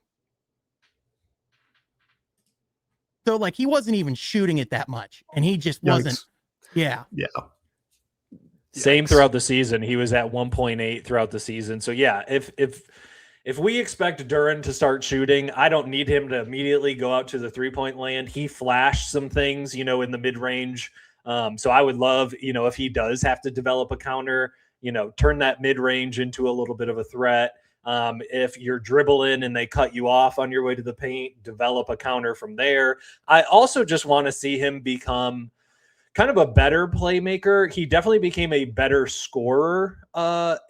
So like, he wasn't even shooting it that much, and he just wasn't. Yeah. Yeah. Same throughout the season. He was at 1.8 throughout the season. So yeah, if we expect Duren to start shooting, I don't need him to immediately go out to the 3-point land. He flashed some things, in the mid-range. So I would love, if he does have to develop a counter, turn that mid-range into a little bit of a threat. If you're dribbling and they cut you off on your way to the paint, develop a counter from there. I also just want to see him become kind of a better playmaker. He definitely became a better scorer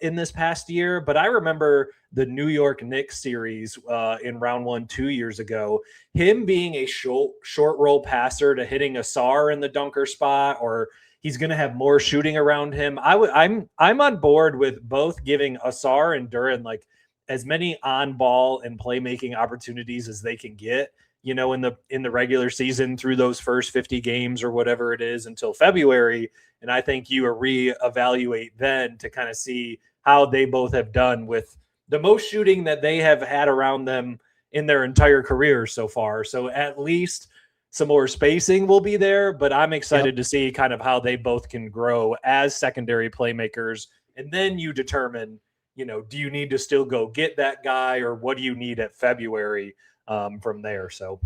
in this past year. But I remember the New York Knicks series in round 1 2 years ago, him being a short roll passer to hitting Asar in the dunker spot, or he's going to have more shooting around him. I'm on board with both giving Asar and Duren like as many on ball and playmaking opportunities as they can get, you know, in the regular season through those first 50 games or whatever it is until February. And I think you reevaluate then to kind of see how they both have done with the most shooting that they have had around them in their entire career so far. So at least some more spacing will be there, but I'm excited to see kind of how they both can grow as secondary playmakers. And then you determine, you know, do you need to still go get that guy, or what do you need at February from there? So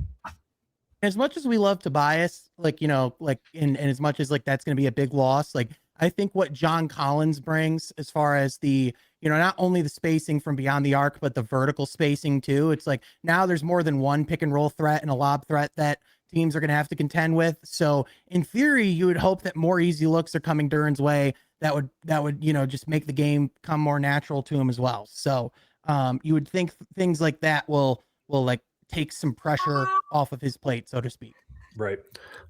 as much as we love Tobias, like, you know, like, and as much as like that's going to be a big loss, like I think what John Collins brings as far as the, you know, not only the spacing from beyond the arc, but the vertical spacing too. It's like now there's more than one pick and roll threat and a lob threat that teams are going to have to contend with. So in theory, you would hope that more easy looks are coming Duren's way. That would, you know, just make the game come more natural to him as well. So you would think things like that will like take some pressure off of his plate, so to speak. Right.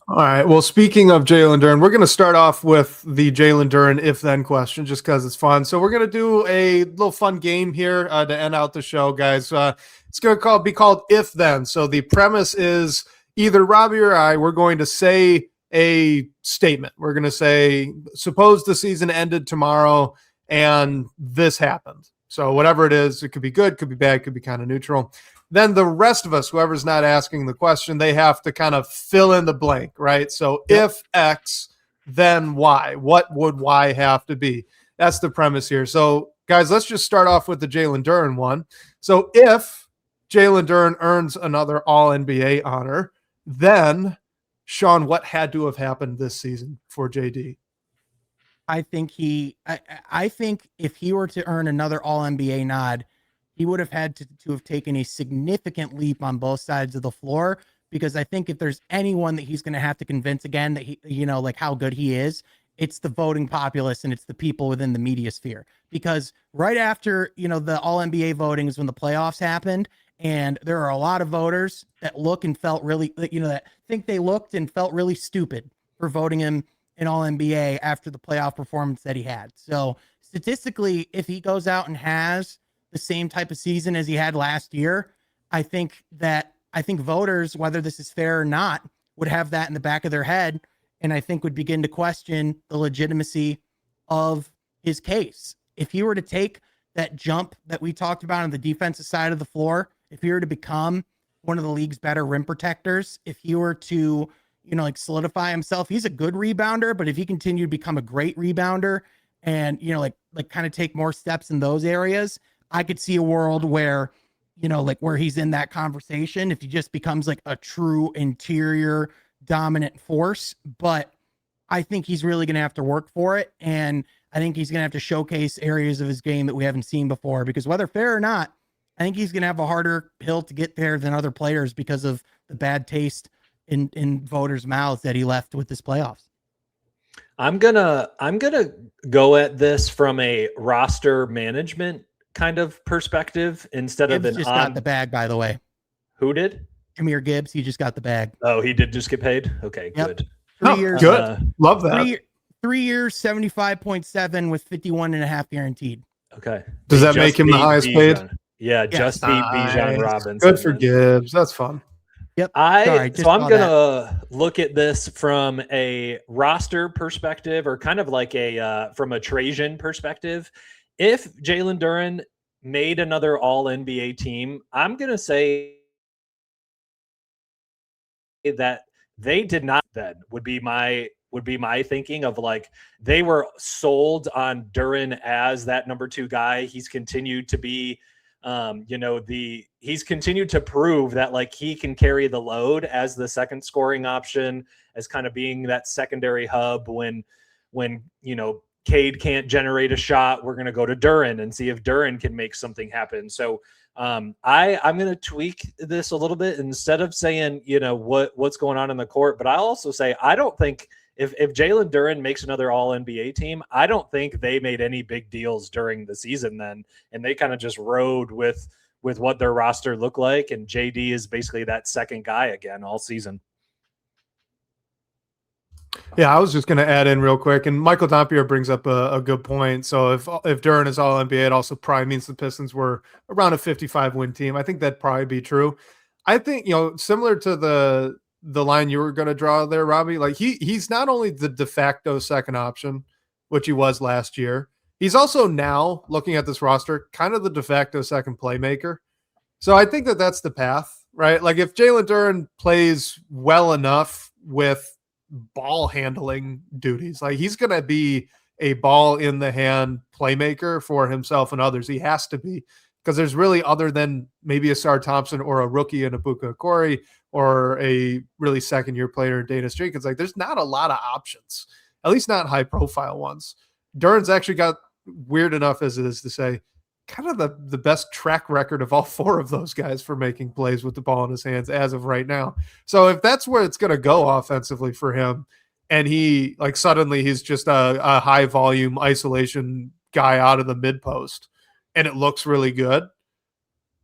All right. Well, speaking of Jalen Duren, we're going to start off with the Jalen Duren if-then question just because it's fun. So we're going to do a little fun game here to end out the show, guys. It's going to be called If-Then. So the premise is either Robbie or I, we're going to say a statement. We're going to say, suppose the season ended tomorrow and this happened. So whatever it is, it could be good, could be bad, could be kind of neutral. Then the rest of us, whoever's not asking the question, they have to kind of fill in the blank, right? So if X, then Y. What would Y have to be? That's the premise here. So, guys, let's just start off with the Jalen Duren one. So if Jalen Duren earns another All-NBA honor, then, Sean, what had to have happened this season for JD? I think I think if he were to earn another All-NBA nod, he would have had to have taken a significant leap on both sides of the floor, because I think if there's anyone that he's going to have to convince again that he, you know, like how good he is, it's the voting populace and it's the people within the media sphere. Because right after, you know, the All-NBA voting is when the playoffs happened, and there are a lot of voters that look and felt really, you know, that think they looked and felt really stupid for voting him an All-NBA after the playoff performance that he had. So statistically, if he goes out and has the same type of season as he had last year, I think voters, whether this is fair or not, would have that in the back of their head, and I think would begin to question the legitimacy of his case. If he were to take that jump that we talked about on the defensive side of the floor, if he were to become one of the league's better rim protectors, if he were to, you know, like solidify himself, he's a good rebounder, but if he continued to become a great rebounder and, you know, like kind of take more steps in those areas, I could see a world where, you know, like where he's in that conversation, if he just becomes like a true interior dominant force. But I think he's really going to have to work for it. And I think he's going to have to showcase areas of his game that we haven't seen before, because whether fair or not, I think he's going to have a harder hill to get there than other players because of the bad taste in voters' mouths that he left with this playoffs. I'm gonna go at this from a roster management kind of perspective instead Gibbs of an just got the bag, by the way. Who did? Jahmyr Gibbs. He just got the bag. Oh, he did just get paid. Okay, Yep. good. 3 years. Good. Love that. 3 years, 75.7 with 51.5 guaranteed. Okay. Does that make him the highest paid? Yeah, Yes. just beat Bijan Robinson. Good for Gibbs. That's fun. Yep. I'm gonna look at this from a roster perspective, or kind of like a from a Trajan perspective. If Jalen Duren made another All-NBA team, I'm gonna say that they did not. Then would be my thinking of, like, they were sold on Duren as that number 2 guy. He's continued to be. He's continued to prove that, like, he can carry the load as the second scoring option, as kind of being that secondary hub when you know, Cade can't generate a shot. We're going to go to Duren and see if Duren can make something happen. So I'm going to tweak this a little bit, instead of saying, you know, what's going on in the court, but I also say, I don't think if Jalen Duren makes another All NBA team, I don't think they made any big deals during the season then, and they kind of just rode with what their roster looked like, and JD is basically that second guy again all season. Yeah, I was just going to add in real quick, and Michael Dompier brings up a good point. So if Duren is All NBA, it also probably means the Pistons were around a 55 win team. I think that'd probably be true. I think, similar to the line you were going to draw there, Robbie, like he's not only the de facto second option, which he was last year, he's also now, looking at this roster, kind of the de facto second playmaker. So I think that's the path, right? Like if Jalen Duren plays well enough with ball handling duties, like he's going to be a ball in the hand playmaker for himself and others. He has to be, because there's really, other than maybe a Sar Thompson or a rookie in Ibuka Okori or a really second year player in Dana Streak, it's like there's not a lot of options, at least not high profile ones. Duren's actually got, weird enough as it is to say, kind of the best track record of all four of those guys for making plays with the ball in his hands as of right now. So if that's where it's going to go offensively for him, and he suddenly he's just a high volume isolation guy out of the mid post, and it looks really good,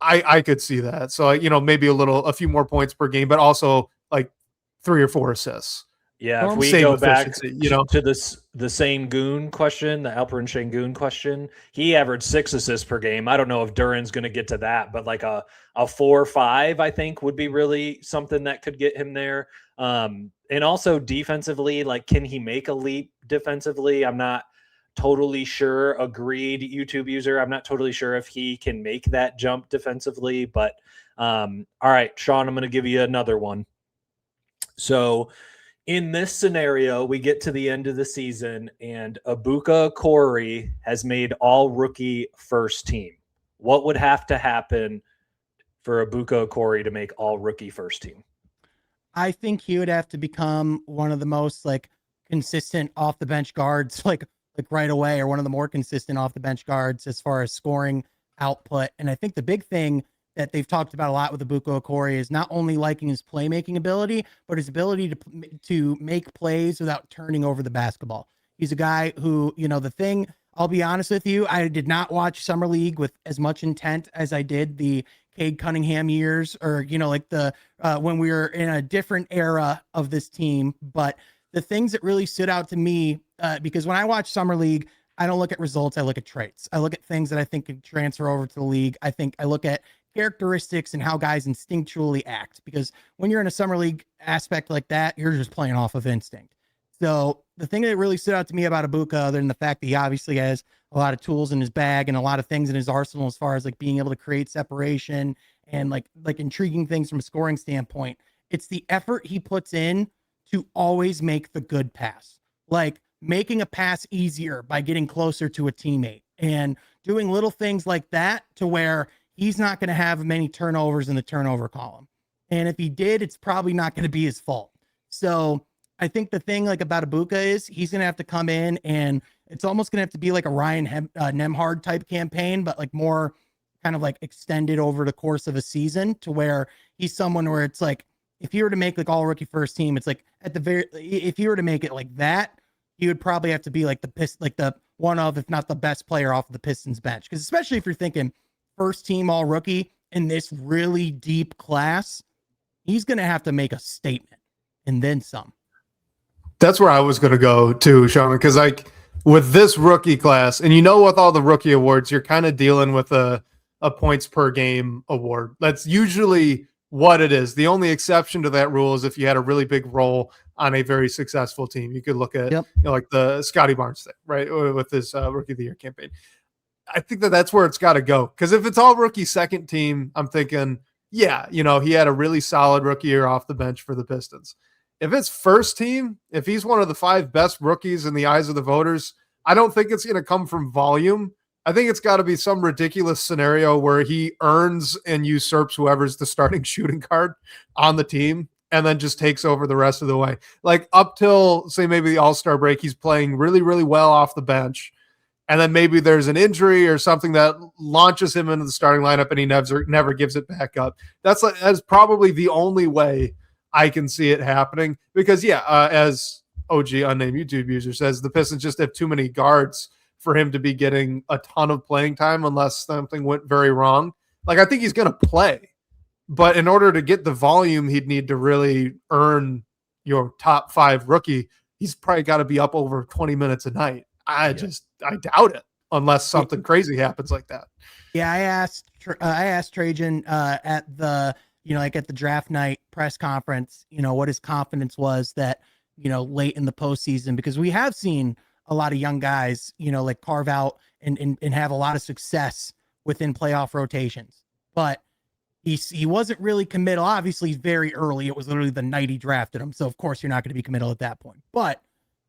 I could see that. So maybe a few more points per game, but also like 3 or 4 assists. Yeah, if we go back to the same Goon question, the Alperen Şengün question, he averaged 6 assists per game. I don't know if Duren's going to get to that, but like a 4 or 5, I think, would be really something that could get him there. And also defensively, like, can he make a leap defensively? I'm not totally sure. Agreed, YouTube user. I'm not totally sure if he can make that jump defensively, but all right, Sean, I'm going to give you another one. So in this scenario, we get to the end of the season and Ibuka Okori has made all rookie first team. What would have to happen for Ibuka Okori to make all rookie first team? I think he would have to become one of the most consistent off the bench guards, like right away, or one of the more consistent off the bench guards as far as scoring output. And I think the big thing that they've talked about a lot with Ibuka Okori is not only liking his playmaking ability, but his ability to make plays without turning over the basketball. He's a guy who, I'll be honest with you, I did not watch Summer League with as much intent as I did the Cade Cunningham years, or, when we were in a different era of this team. But the things that really stood out to me, because when I watch Summer League, I don't look at results. I look at traits. I look at things that I think can transfer over to the league. I look at characteristics and how guys instinctually act, because when you're in a summer league aspect like that, you're just playing off of instinct. So the thing that really stood out to me about Ibuka, other than the fact that he obviously has a lot of tools in his bag and a lot of things in his arsenal as far as being able to create separation and like intriguing things from a scoring standpoint, it's the effort he puts in to always make the good pass, like making a pass easier by getting closer to a teammate and doing little things like that to where he's not going to have many turnovers in the turnover column. And if he did, it's probably not going to be his fault. So I think the thing about Ibuka is he's going to have to come in, and it's almost going to have to be like a Ryan Nembhard type campaign, but more kind of extended over the course of a season, to where he's someone where it's if you were to make all rookie first team, it's if you were to make it like that, he would probably have to be the one of, if not the best player off of the Pistons bench. Because especially if you're thinking first team all rookie in this really deep class, he's going to have to make a statement and then some. That's where I was going to go too, Sean, because with this rookie class, and with all the rookie awards, you're kind of dealing with a points per game award. That's usually what it is. The only exception to that rule is if you had a really big role on a very successful team. You could look at the Scotty Barnes thing, right, with his rookie of the year campaign. I think that's where it's got to go. Because if it's all rookie second team, I'm thinking, he had a really solid rookie year off the bench for the Pistons. If it's first team, if he's one of the 5 best rookies in the eyes of the voters, I don't think it's going to come from volume. I think it's got to be some ridiculous scenario where he earns and usurps whoever's the starting shooting guard on the team and then just takes over the rest of the way. Up till, say, maybe the All-Star break, he's playing really, really well off the bench. And then maybe there's an injury or something that launches him into the starting lineup and he never gives it back up. That's probably the only way I can see it happening. Because, as OG unnamed YouTube user, says the Pistons just have too many guards for him to be getting a ton of playing time unless something went very wrong. Like, I think he's going to play, but in order to get the volume, he'd need to really earn your top 5 rookie. He's probably got to be up over 20 minutes a night. I doubt it unless something crazy happens like that. Yeah, I asked Trajan at the at the draft night press conference, what his confidence was that late in the postseason, because we have seen a lot of young guys like carve out and have a lot of success within playoff rotations, but he wasn't really committal. Obviously, very early. It was literally the night he drafted him, so of course you're not going to be committal at that point. But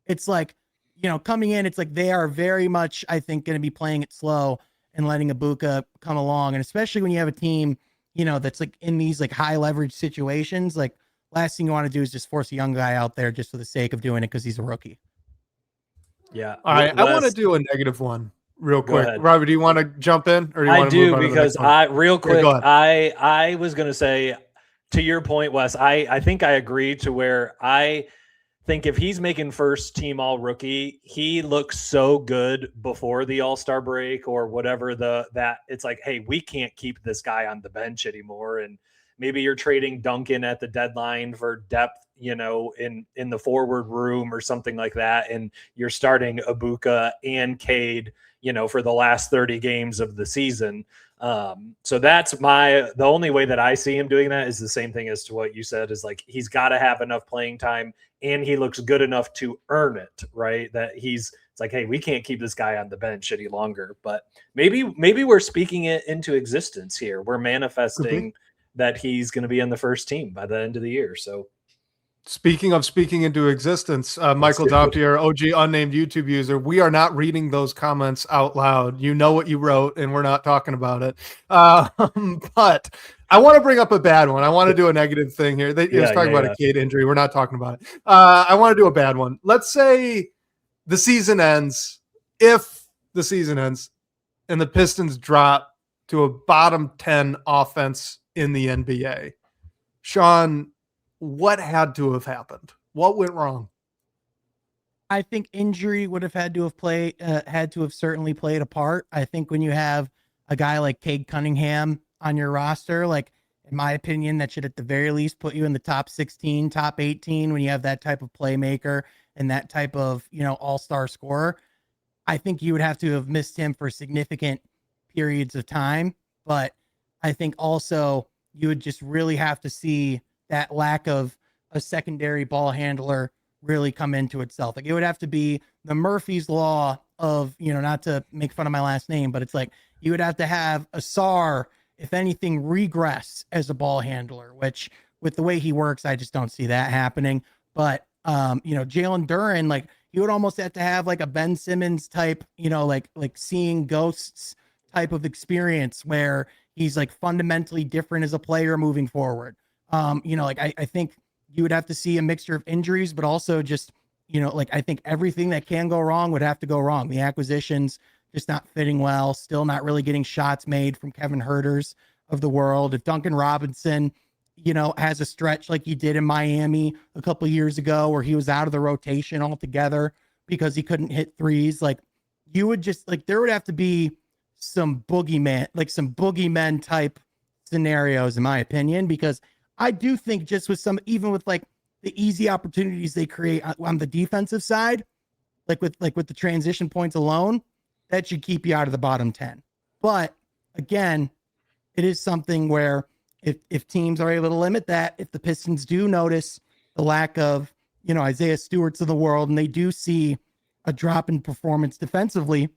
it's like, coming in, it's like they are very much, I think, going to be playing it slow and letting Ibaka come along. And especially when you have a team, that's like in these like high leverage situations, like last thing you want to do is just force a young guy out there just for the sake of doing it because he's a rookie. Yeah. All right. I want to do a negative one real quick. Robbie, do you want to jump in? Or do you I want to do, move on because to the next one? real quick, Yeah, I was going to say, to your point, Wes, I think I agree to where I think if he's making first team all rookie, he looks so good before the All-Star break or whatever that it's like, hey, we can't keep this guy on the bench anymore. And maybe you're trading Duncan at the deadline for depth, in the forward room or something like that. And you're starting Ibaka and Cade, for the last 30 games of the season. So that's the only way that I see him doing that is the same thing as to what you said, is like, he's got to have enough playing time and he looks good enough to earn it, right? That it's like, hey, we can't keep this guy on the bench any longer, but maybe we're speaking it into existence here. We're manifesting that he's going to be on the first team by the end of the year. So speaking of speaking into existence, Michael Dompier, OG unnamed YouTube user, we are not reading those comments out loud. You know what you wrote, and we're not talking about it. But I want to bring up a bad one. I want to do a negative thing here. He was talking about a Cade injury. We're not talking about it. I want to do a bad one. Let's say the season ends. If the season ends and the Pistons drop to a bottom 10 offense in the NBA, Sean, what had to have happened? What went wrong? I think injury would have had to have certainly played a part. I think when you have a guy like Cade Cunningham on your roster, like, in my opinion, that should at the very least put you in the top 16, top 18 when you have that type of playmaker and that type of, all-star scorer. I think you would have to have missed him for significant periods of time. But I think also you would just really have to see that lack of a secondary ball handler really come into itself. Like, it would have to be the Murphy's Law of, not to make fun of my last name, but it's like you would have to have Asar, if anything, regress as a ball handler, which with the way he works, I just don't see that happening. But, Jalen Duren, like, you would almost have to have like a Ben Simmons type, like seeing ghosts type of experience where he's like fundamentally different as a player moving forward. I think you would have to see a mixture of injuries, but also just, I think everything that can go wrong would have to go wrong. The acquisitions just not fitting well, still not really getting shots made from Kevin Huerters of the world. If Duncan Robinson, has a stretch like he did in Miami a couple of years ago where he was out of the rotation altogether because he couldn't hit threes, like, you would just like, there would have to be some boogeymen type scenarios, in my opinion, because I do think just even with like the easy opportunities they create on the defensive side, like with the transition points alone, that should keep you out of the bottom 10. But again, it is something where if teams are able to limit that, if the Pistons do notice the lack of, Isaiah Stewart's of the world, and they do see a drop in performance defensively,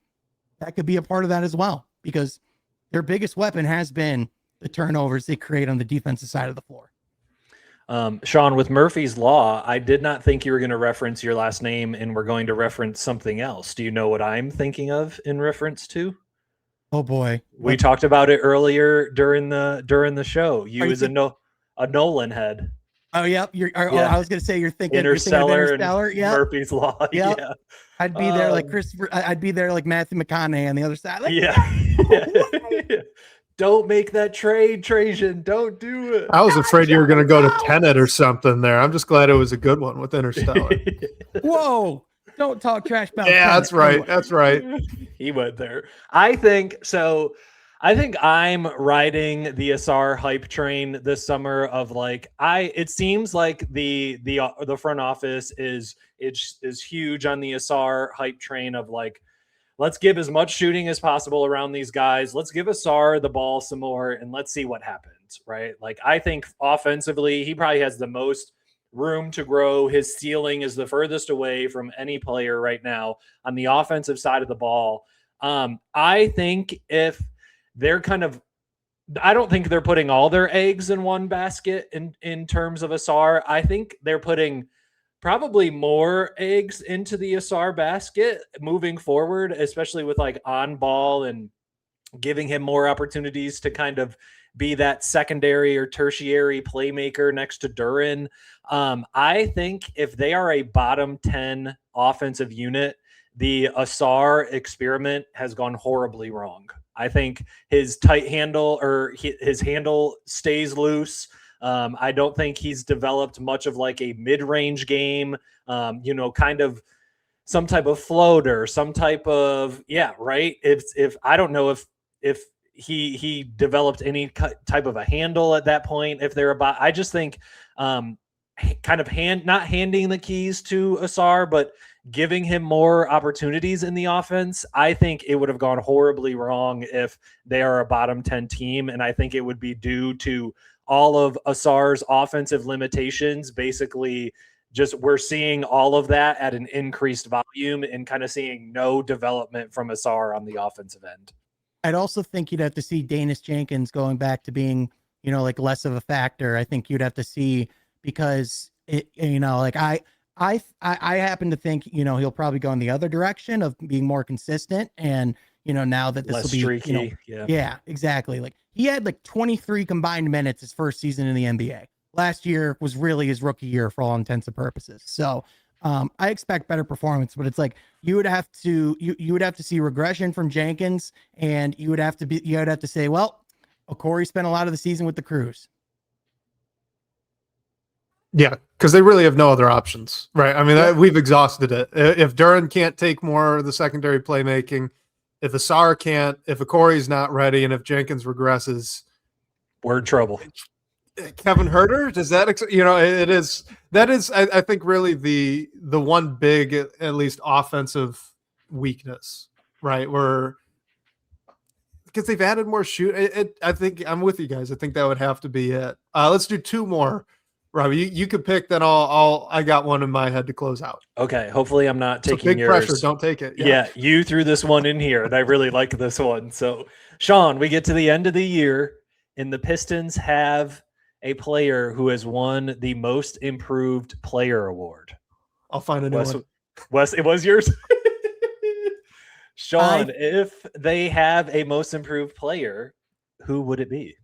that could be a part of that as well, because their biggest weapon has been the turnovers they create on the defensive side of the floor. Sean, with Murphy's Law, I did not think you were going to reference your last name and we're going to reference something else. Do you know what I'm thinking of in reference to? Oh boy. We talked about it earlier during the show. You as a Nolan head. Oh, yep. I was going to say you're thinking Interstellar, Interstellar. Yep. Murphy's Law. Yep. Yeah. I'd be there like Christopher. I'd be there like Matthew McConaughey on the other side. Like, yeah. Don't make that trade, Trajan. Don't do it. I was afraid you were going to go to Tenet or something there. I'm just glad it was a good one with Interstellar. Whoa. Don't talk trash about Yeah, Tenet. that's right. Anyway. That's right. He went there. I think I'm riding the Asar hype train this summer of like it seems like the front office is huge on the Asar hype train of like, let's give as much shooting as possible around these guys. Let's give Asar the ball some more and let's see what happens, right? Like I think offensively, he probably has the most room to grow. His ceiling is the furthest away from any player right now on the offensive side of the ball. I think if they're I don't think they're putting all their eggs in one basket in terms of Asar. I think they're putting probably more eggs into the Asar basket moving forward, especially with like on ball and giving him more opportunities to kind of be that secondary or tertiary playmaker next to Duren. I think if they are a bottom 10 offensive unit, the Asar experiment has gone horribly wrong. I think his tight handle or his handle stays loose. I don't think he's developed much of like a mid-range game, kind of some type of floater, some type of, right. If I don't know if he developed any type of a handle at that point, if they're about, I just think kind of not handing the keys to Asar, but giving him more opportunities in the offense. I think it would have gone horribly wrong if they are a bottom 10 team. And I think it would be due to all of Asar's offensive limitations. Basically, just we're seeing all of that at an increased volume and kind of seeing no development from Asar on the offensive end. I'd also think you'd have to see Danis Jenkins going back to being, like less of a factor. I think you'd have to see, because I happen to think, he'll probably go in the other direction of being more consistent. And, now that this less will be streaky, yeah, exactly. Like he had like 23 combined minutes his first season in the NBA. Last year was really his rookie year for all intents and purposes. So I expect better performance, but it's like you would have to see regression from Jenkins, and you would have to say, well, Okori spent a lot of the season with the Crews. Yeah, because they really have no other options, right? I mean, we've exhausted it. If Duren can't take more of the secondary playmaking, if Asar can't, if Okori's not ready, and if Jenkins regresses, we're in trouble. Kevin Huerter, does that it is that is I think really the one big, at least offensive weakness, right? Where because they've added more shoot. I think I'm with you guys. I think that would have to be it. Let's do two more. Robbie, you could pick, then I got one in my head to close out. Okay, hopefully I'm not taking big yours. Pressure, don't take it. Yeah, you threw this one in here, and I really like this one. So, Sean, we get to the end of the year, and the Pistons have a player who has won the Most Improved Player Award. I'll find a new one. Wes, it was yours? Sean, if they have a Most Improved Player, who would it be?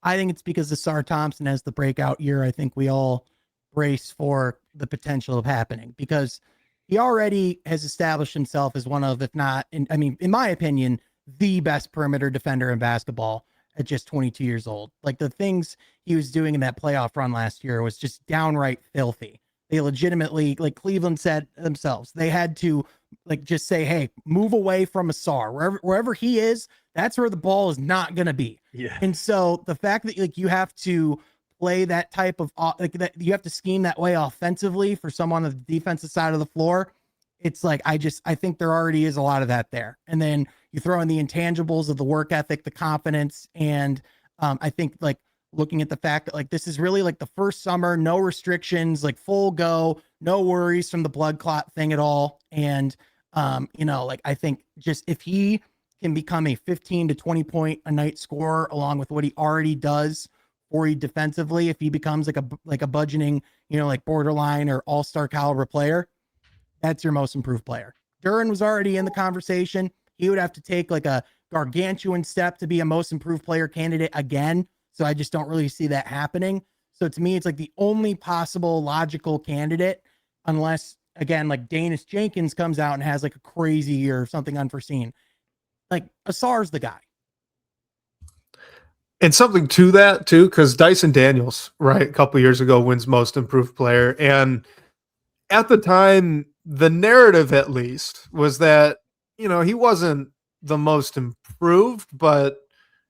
I think it's because Asar Thompson has the breakout year. I think we all brace for the potential of happening, because he already has established himself as one of, if not, in my opinion, the best perimeter defender in basketball at just 22 years old. Like the things he was doing in that playoff run last year was just downright filthy. They legitimately, like Cleveland said themselves, they had to just say, hey, move away from Asar. Wherever he is, that's where the ball is not going to be. Yeah. And so the fact that you have to play that type of that you have to scheme that way offensively for someone on the defensive side of the floor, it's like I think there already is a lot of that there. And then you throw in the intangibles of the work ethic, the confidence, and I think looking at the fact that this is really the first summer, no restrictions, full go, no worries from the blood clot thing at all. And I think just if he can become a 15 to 20 point a night scorer, along with what he already does for you defensively, if he becomes like a budgeting, borderline or all-star caliber player, that's your most improved player. Duren was already in the conversation. He would have to take a gargantuan step to be a most improved player candidate again. So I just don't really see that happening. So to me, it's the only possible logical candidate, unless again, Danis Jenkins comes out and has a crazy year or something unforeseen. Asar's the guy. And something to that too, because Dyson Daniels, right, a couple years ago wins most improved player. And at the time, the narrative at least was that, he wasn't the most improved, but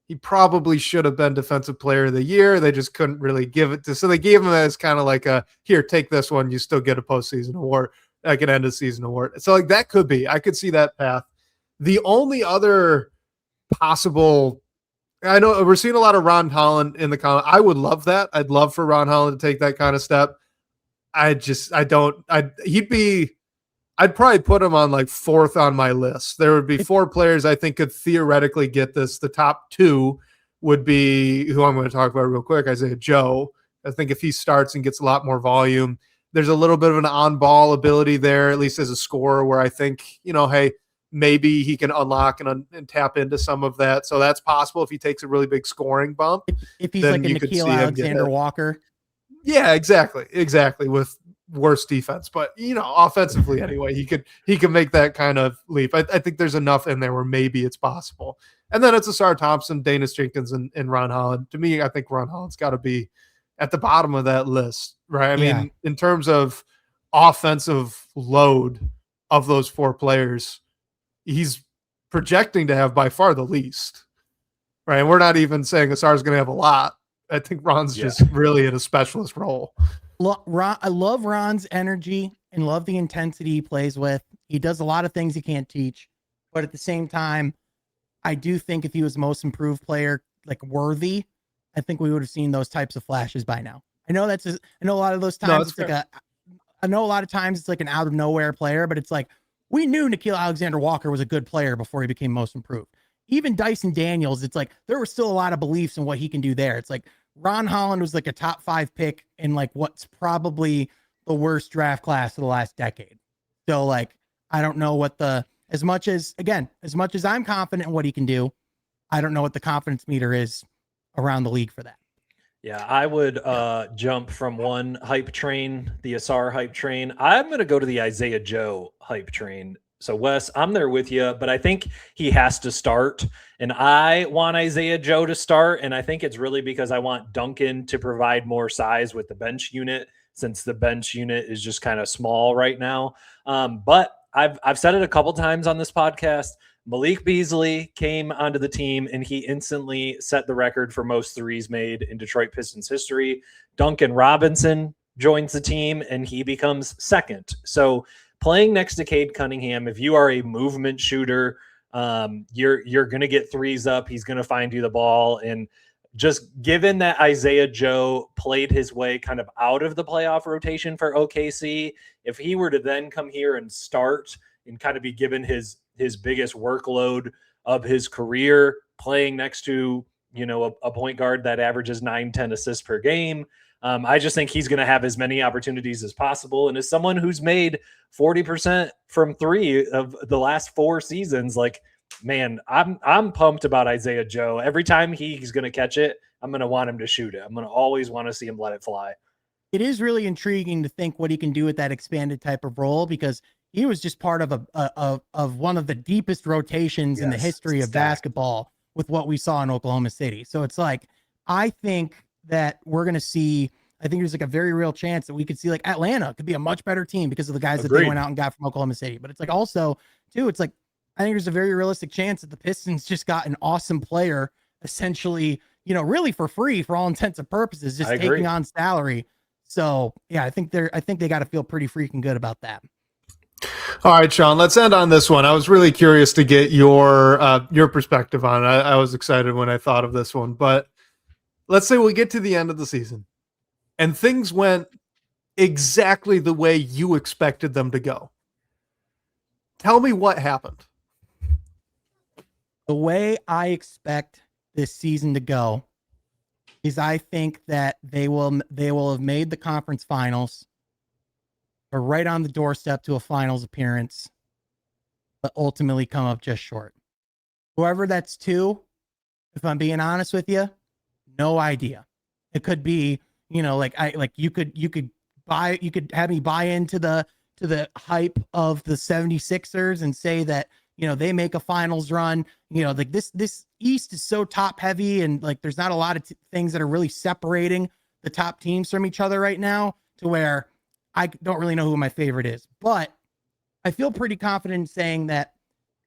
he probably should have been defensive player of the year. They just couldn't really give it to, so they gave him as kind of like here, take this one. You still get a postseason award, like an end of season award. So like that could be, I could see that path. The only other possible, I know we're seeing a lot of Ron Holland in the comment. I would love that. I'd love for Ron Holland to take that kind of step. I'd probably put him on like fourth on my list. There would be four players I think could theoretically get this. The top two would be who I'm going to talk about real quick. Isaiah Joe. I think if he starts and gets a lot more volume, there's a little bit of an on-ball ability there, at least as a scorer, where I think, hey, maybe he can unlock and tap into some of that. So that's possible if he takes a really big scoring bump. If he's like a Nickeil Alexander-Walker. Yeah, exactly. With worse defense, but offensively anyway, he could make that kind of leap. I think there's enough in there where maybe it's possible. And then it's Asar Thompson, Danis Jenkins, and Ron Holland. To me, I think Ron Holland's got to be at the bottom of that list, right? I mean, in terms of offensive load of those four players, he's projecting to have by far the least, right? And we're not even saying Asar's going to have a lot. I think Ron's just really in a specialist role. I love Ron's energy and love the intensity he plays with. He does a lot of things he can't teach, but at the same time, I do think if he was most improved player, like worthy, I think we would have seen those types of flashes by now. I know a lot of those times I know a lot of times it's like an out of nowhere player, but it's like we knew Nickeil Alexander-Walker was a good player before he became most improved. Even Dyson Daniels, it's like there were still a lot of beliefs in what he can do there. It's like Ron Holland was like a top 5 pick in like what's probably the worst draft class of the last decade. So like, I don't know what as much as I'm confident in what he can do, I don't know what the confidence meter is around the league for that. Yeah, I would jump from one hype train, the Asar hype train. I'm going to go to the Isaiah Joe hype train. So, Wes, I'm there with you, but I think he has to start. And I want Isaiah Joe to start. And I think it's really because I want Duncan to provide more size with the bench unit, since the bench unit is just kind of small right now. But I've said it a couple times on this podcast. Malik Beasley came onto the team and he instantly set the record for most threes made in Detroit Pistons history. Duncan Robinson joins the team and he becomes second. So playing next to Cade Cunningham, if you are a movement shooter, you're going to get threes up. He's going to find you the ball. And just given that Isaiah Joe played his way kind of out of the playoff rotation for OKC, if he were to then come here and start and kind of be given his biggest workload of his career, playing next to, a point guard that averages 9-10 assists per game, I just think he's going to have as many opportunities as possible. And as someone who's made 40% from 3 of the last 4 seasons, like, man, I'm pumped about Isaiah Joe. Every time he's going to catch it, I'm going to want him to shoot it. I'm going to always want to see him let it fly. It is really intriguing to think what he can do with that expanded type of role, because he was just part of one of the deepest rotations in the history of basketball with what we saw in Oklahoma City. So it's like, I think that we're going to see, I think there's like a very real chance that we could see like Atlanta could be a much better team because of the guys that they went out and got from Oklahoma City. But it's like also too, it's like, I think there's a very realistic chance that the Pistons just got an awesome player, essentially, really for free for all intents and purposes, just taking on salary. So yeah, I think they got to feel pretty freaking good about that. All right, Sean, let's end on this one. I was really curious to get your perspective on it. I was excited when I thought of this one, but let's say we get to the end of the season and things went exactly the way you expected them to go. Tell me what happened. The way I expect this season to go is I think that they will have made the conference finals, or right on the doorstep to a finals appearance, but ultimately come up just short. Whoever that's to, if I'm being honest with you, no idea. It could be, you could have me buy into the hype of the 76ers and say that they make a finals run, like this East is so top heavy, and like there's not a lot of things that are really separating the top teams from each other right now, to where I don't really know who my favorite is. But I feel pretty confident in saying that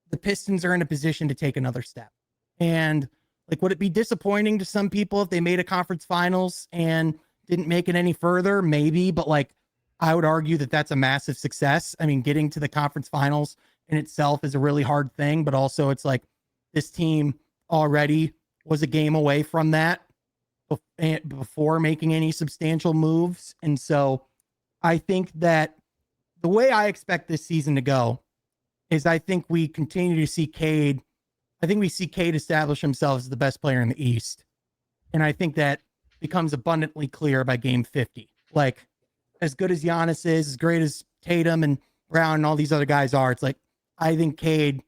the Pistons are in a position to take another step. And like, would it be disappointing to some people if they made a conference finals and didn't make it any further? Maybe, but like, I would argue that that's a massive success. I mean, getting to the conference finals in itself is a really hard thing, but also it's like this team already was a game away from that before making any substantial moves. And so I think that the way I expect this season to go is I think we continue to see Cade. I think we see Cade establish himself as the best player in the East. And I think that becomes abundantly clear by game 50. Like, as good as Giannis is, as great as Tatum and Brown and all these other guys are, it's like, I think Cade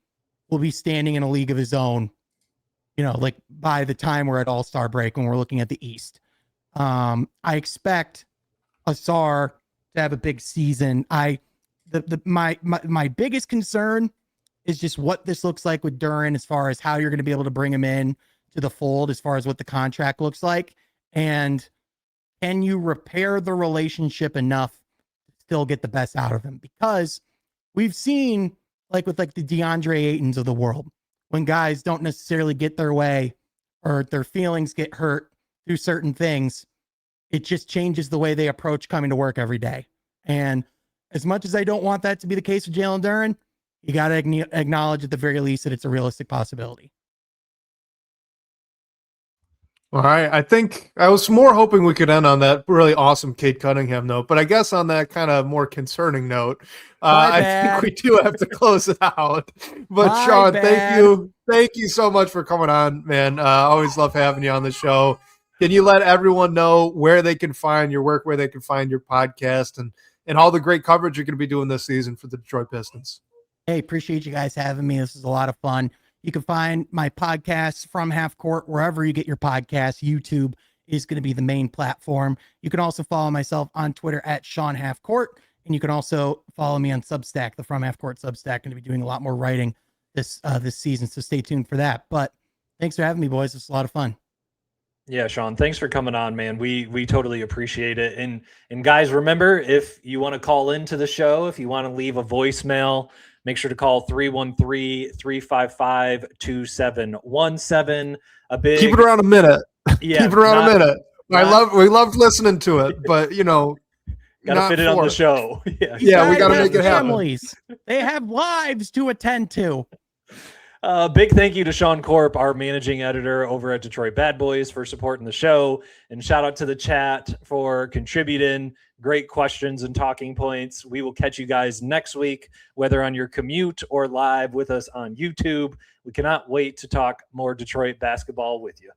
will be standing in a league of his own, like by the time we're at All-Star break, when we're looking at the East. I expect Asar to have a big season. My biggest concern is just what this looks like with Duren, as far as how you're going to be able to bring him in to the fold, as far as what the contract looks like. And can you repair the relationship enough to still get the best out of him? Because we've seen, like with like the DeAndre Aytons of the world, when guys don't necessarily get their way or their feelings get hurt through certain things, it just changes the way they approach coming to work every day. And as much as I don't want that to be the case with Jalen Duren, you got to acknowledge at the very least that it's a realistic possibility. All right. I think I was more hoping we could end on that really awesome Cade Cunningham note, but I guess on that kind of more concerning note, I think we do have to close it out. But Sean, thank you so much for coming on, man. Always love having you on the show. Can you let everyone know where they can find your work, where they can find your podcast, and all the great coverage you're going to be doing this season for the Detroit Pistons? Hey, appreciate you guys having me. This is a lot of fun. You can find my podcast From Half Court wherever you get your podcasts. YouTube is going to be the main platform. You can also follow myself on Twitter at Sean Half Court, and you can also follow me on Substack, the From Half Court Substack. Going to be doing a lot more writing this season, so stay tuned for that. But thanks for having me, boys. It's a lot of fun. Yeah, Sean, thanks for coming on, man. We totally appreciate it. And guys, remember, if you want to call into the show, if you want to leave a voicemail, make sure to call 313-355-2717. Keep it around a minute. Yeah, keep it around a minute. We loved listening to it, but gotta fit it on the show. Yeah, we gotta make it happen. Families. They have lives to attend to. Big thank you to Sean Corp, our managing editor over at Detroit Bad Boys, for supporting the show, and shout out to the chat for contributing. Great questions and talking points. We will catch you guys next week, whether on your commute or live with us on YouTube. We cannot wait to talk more Detroit basketball with you.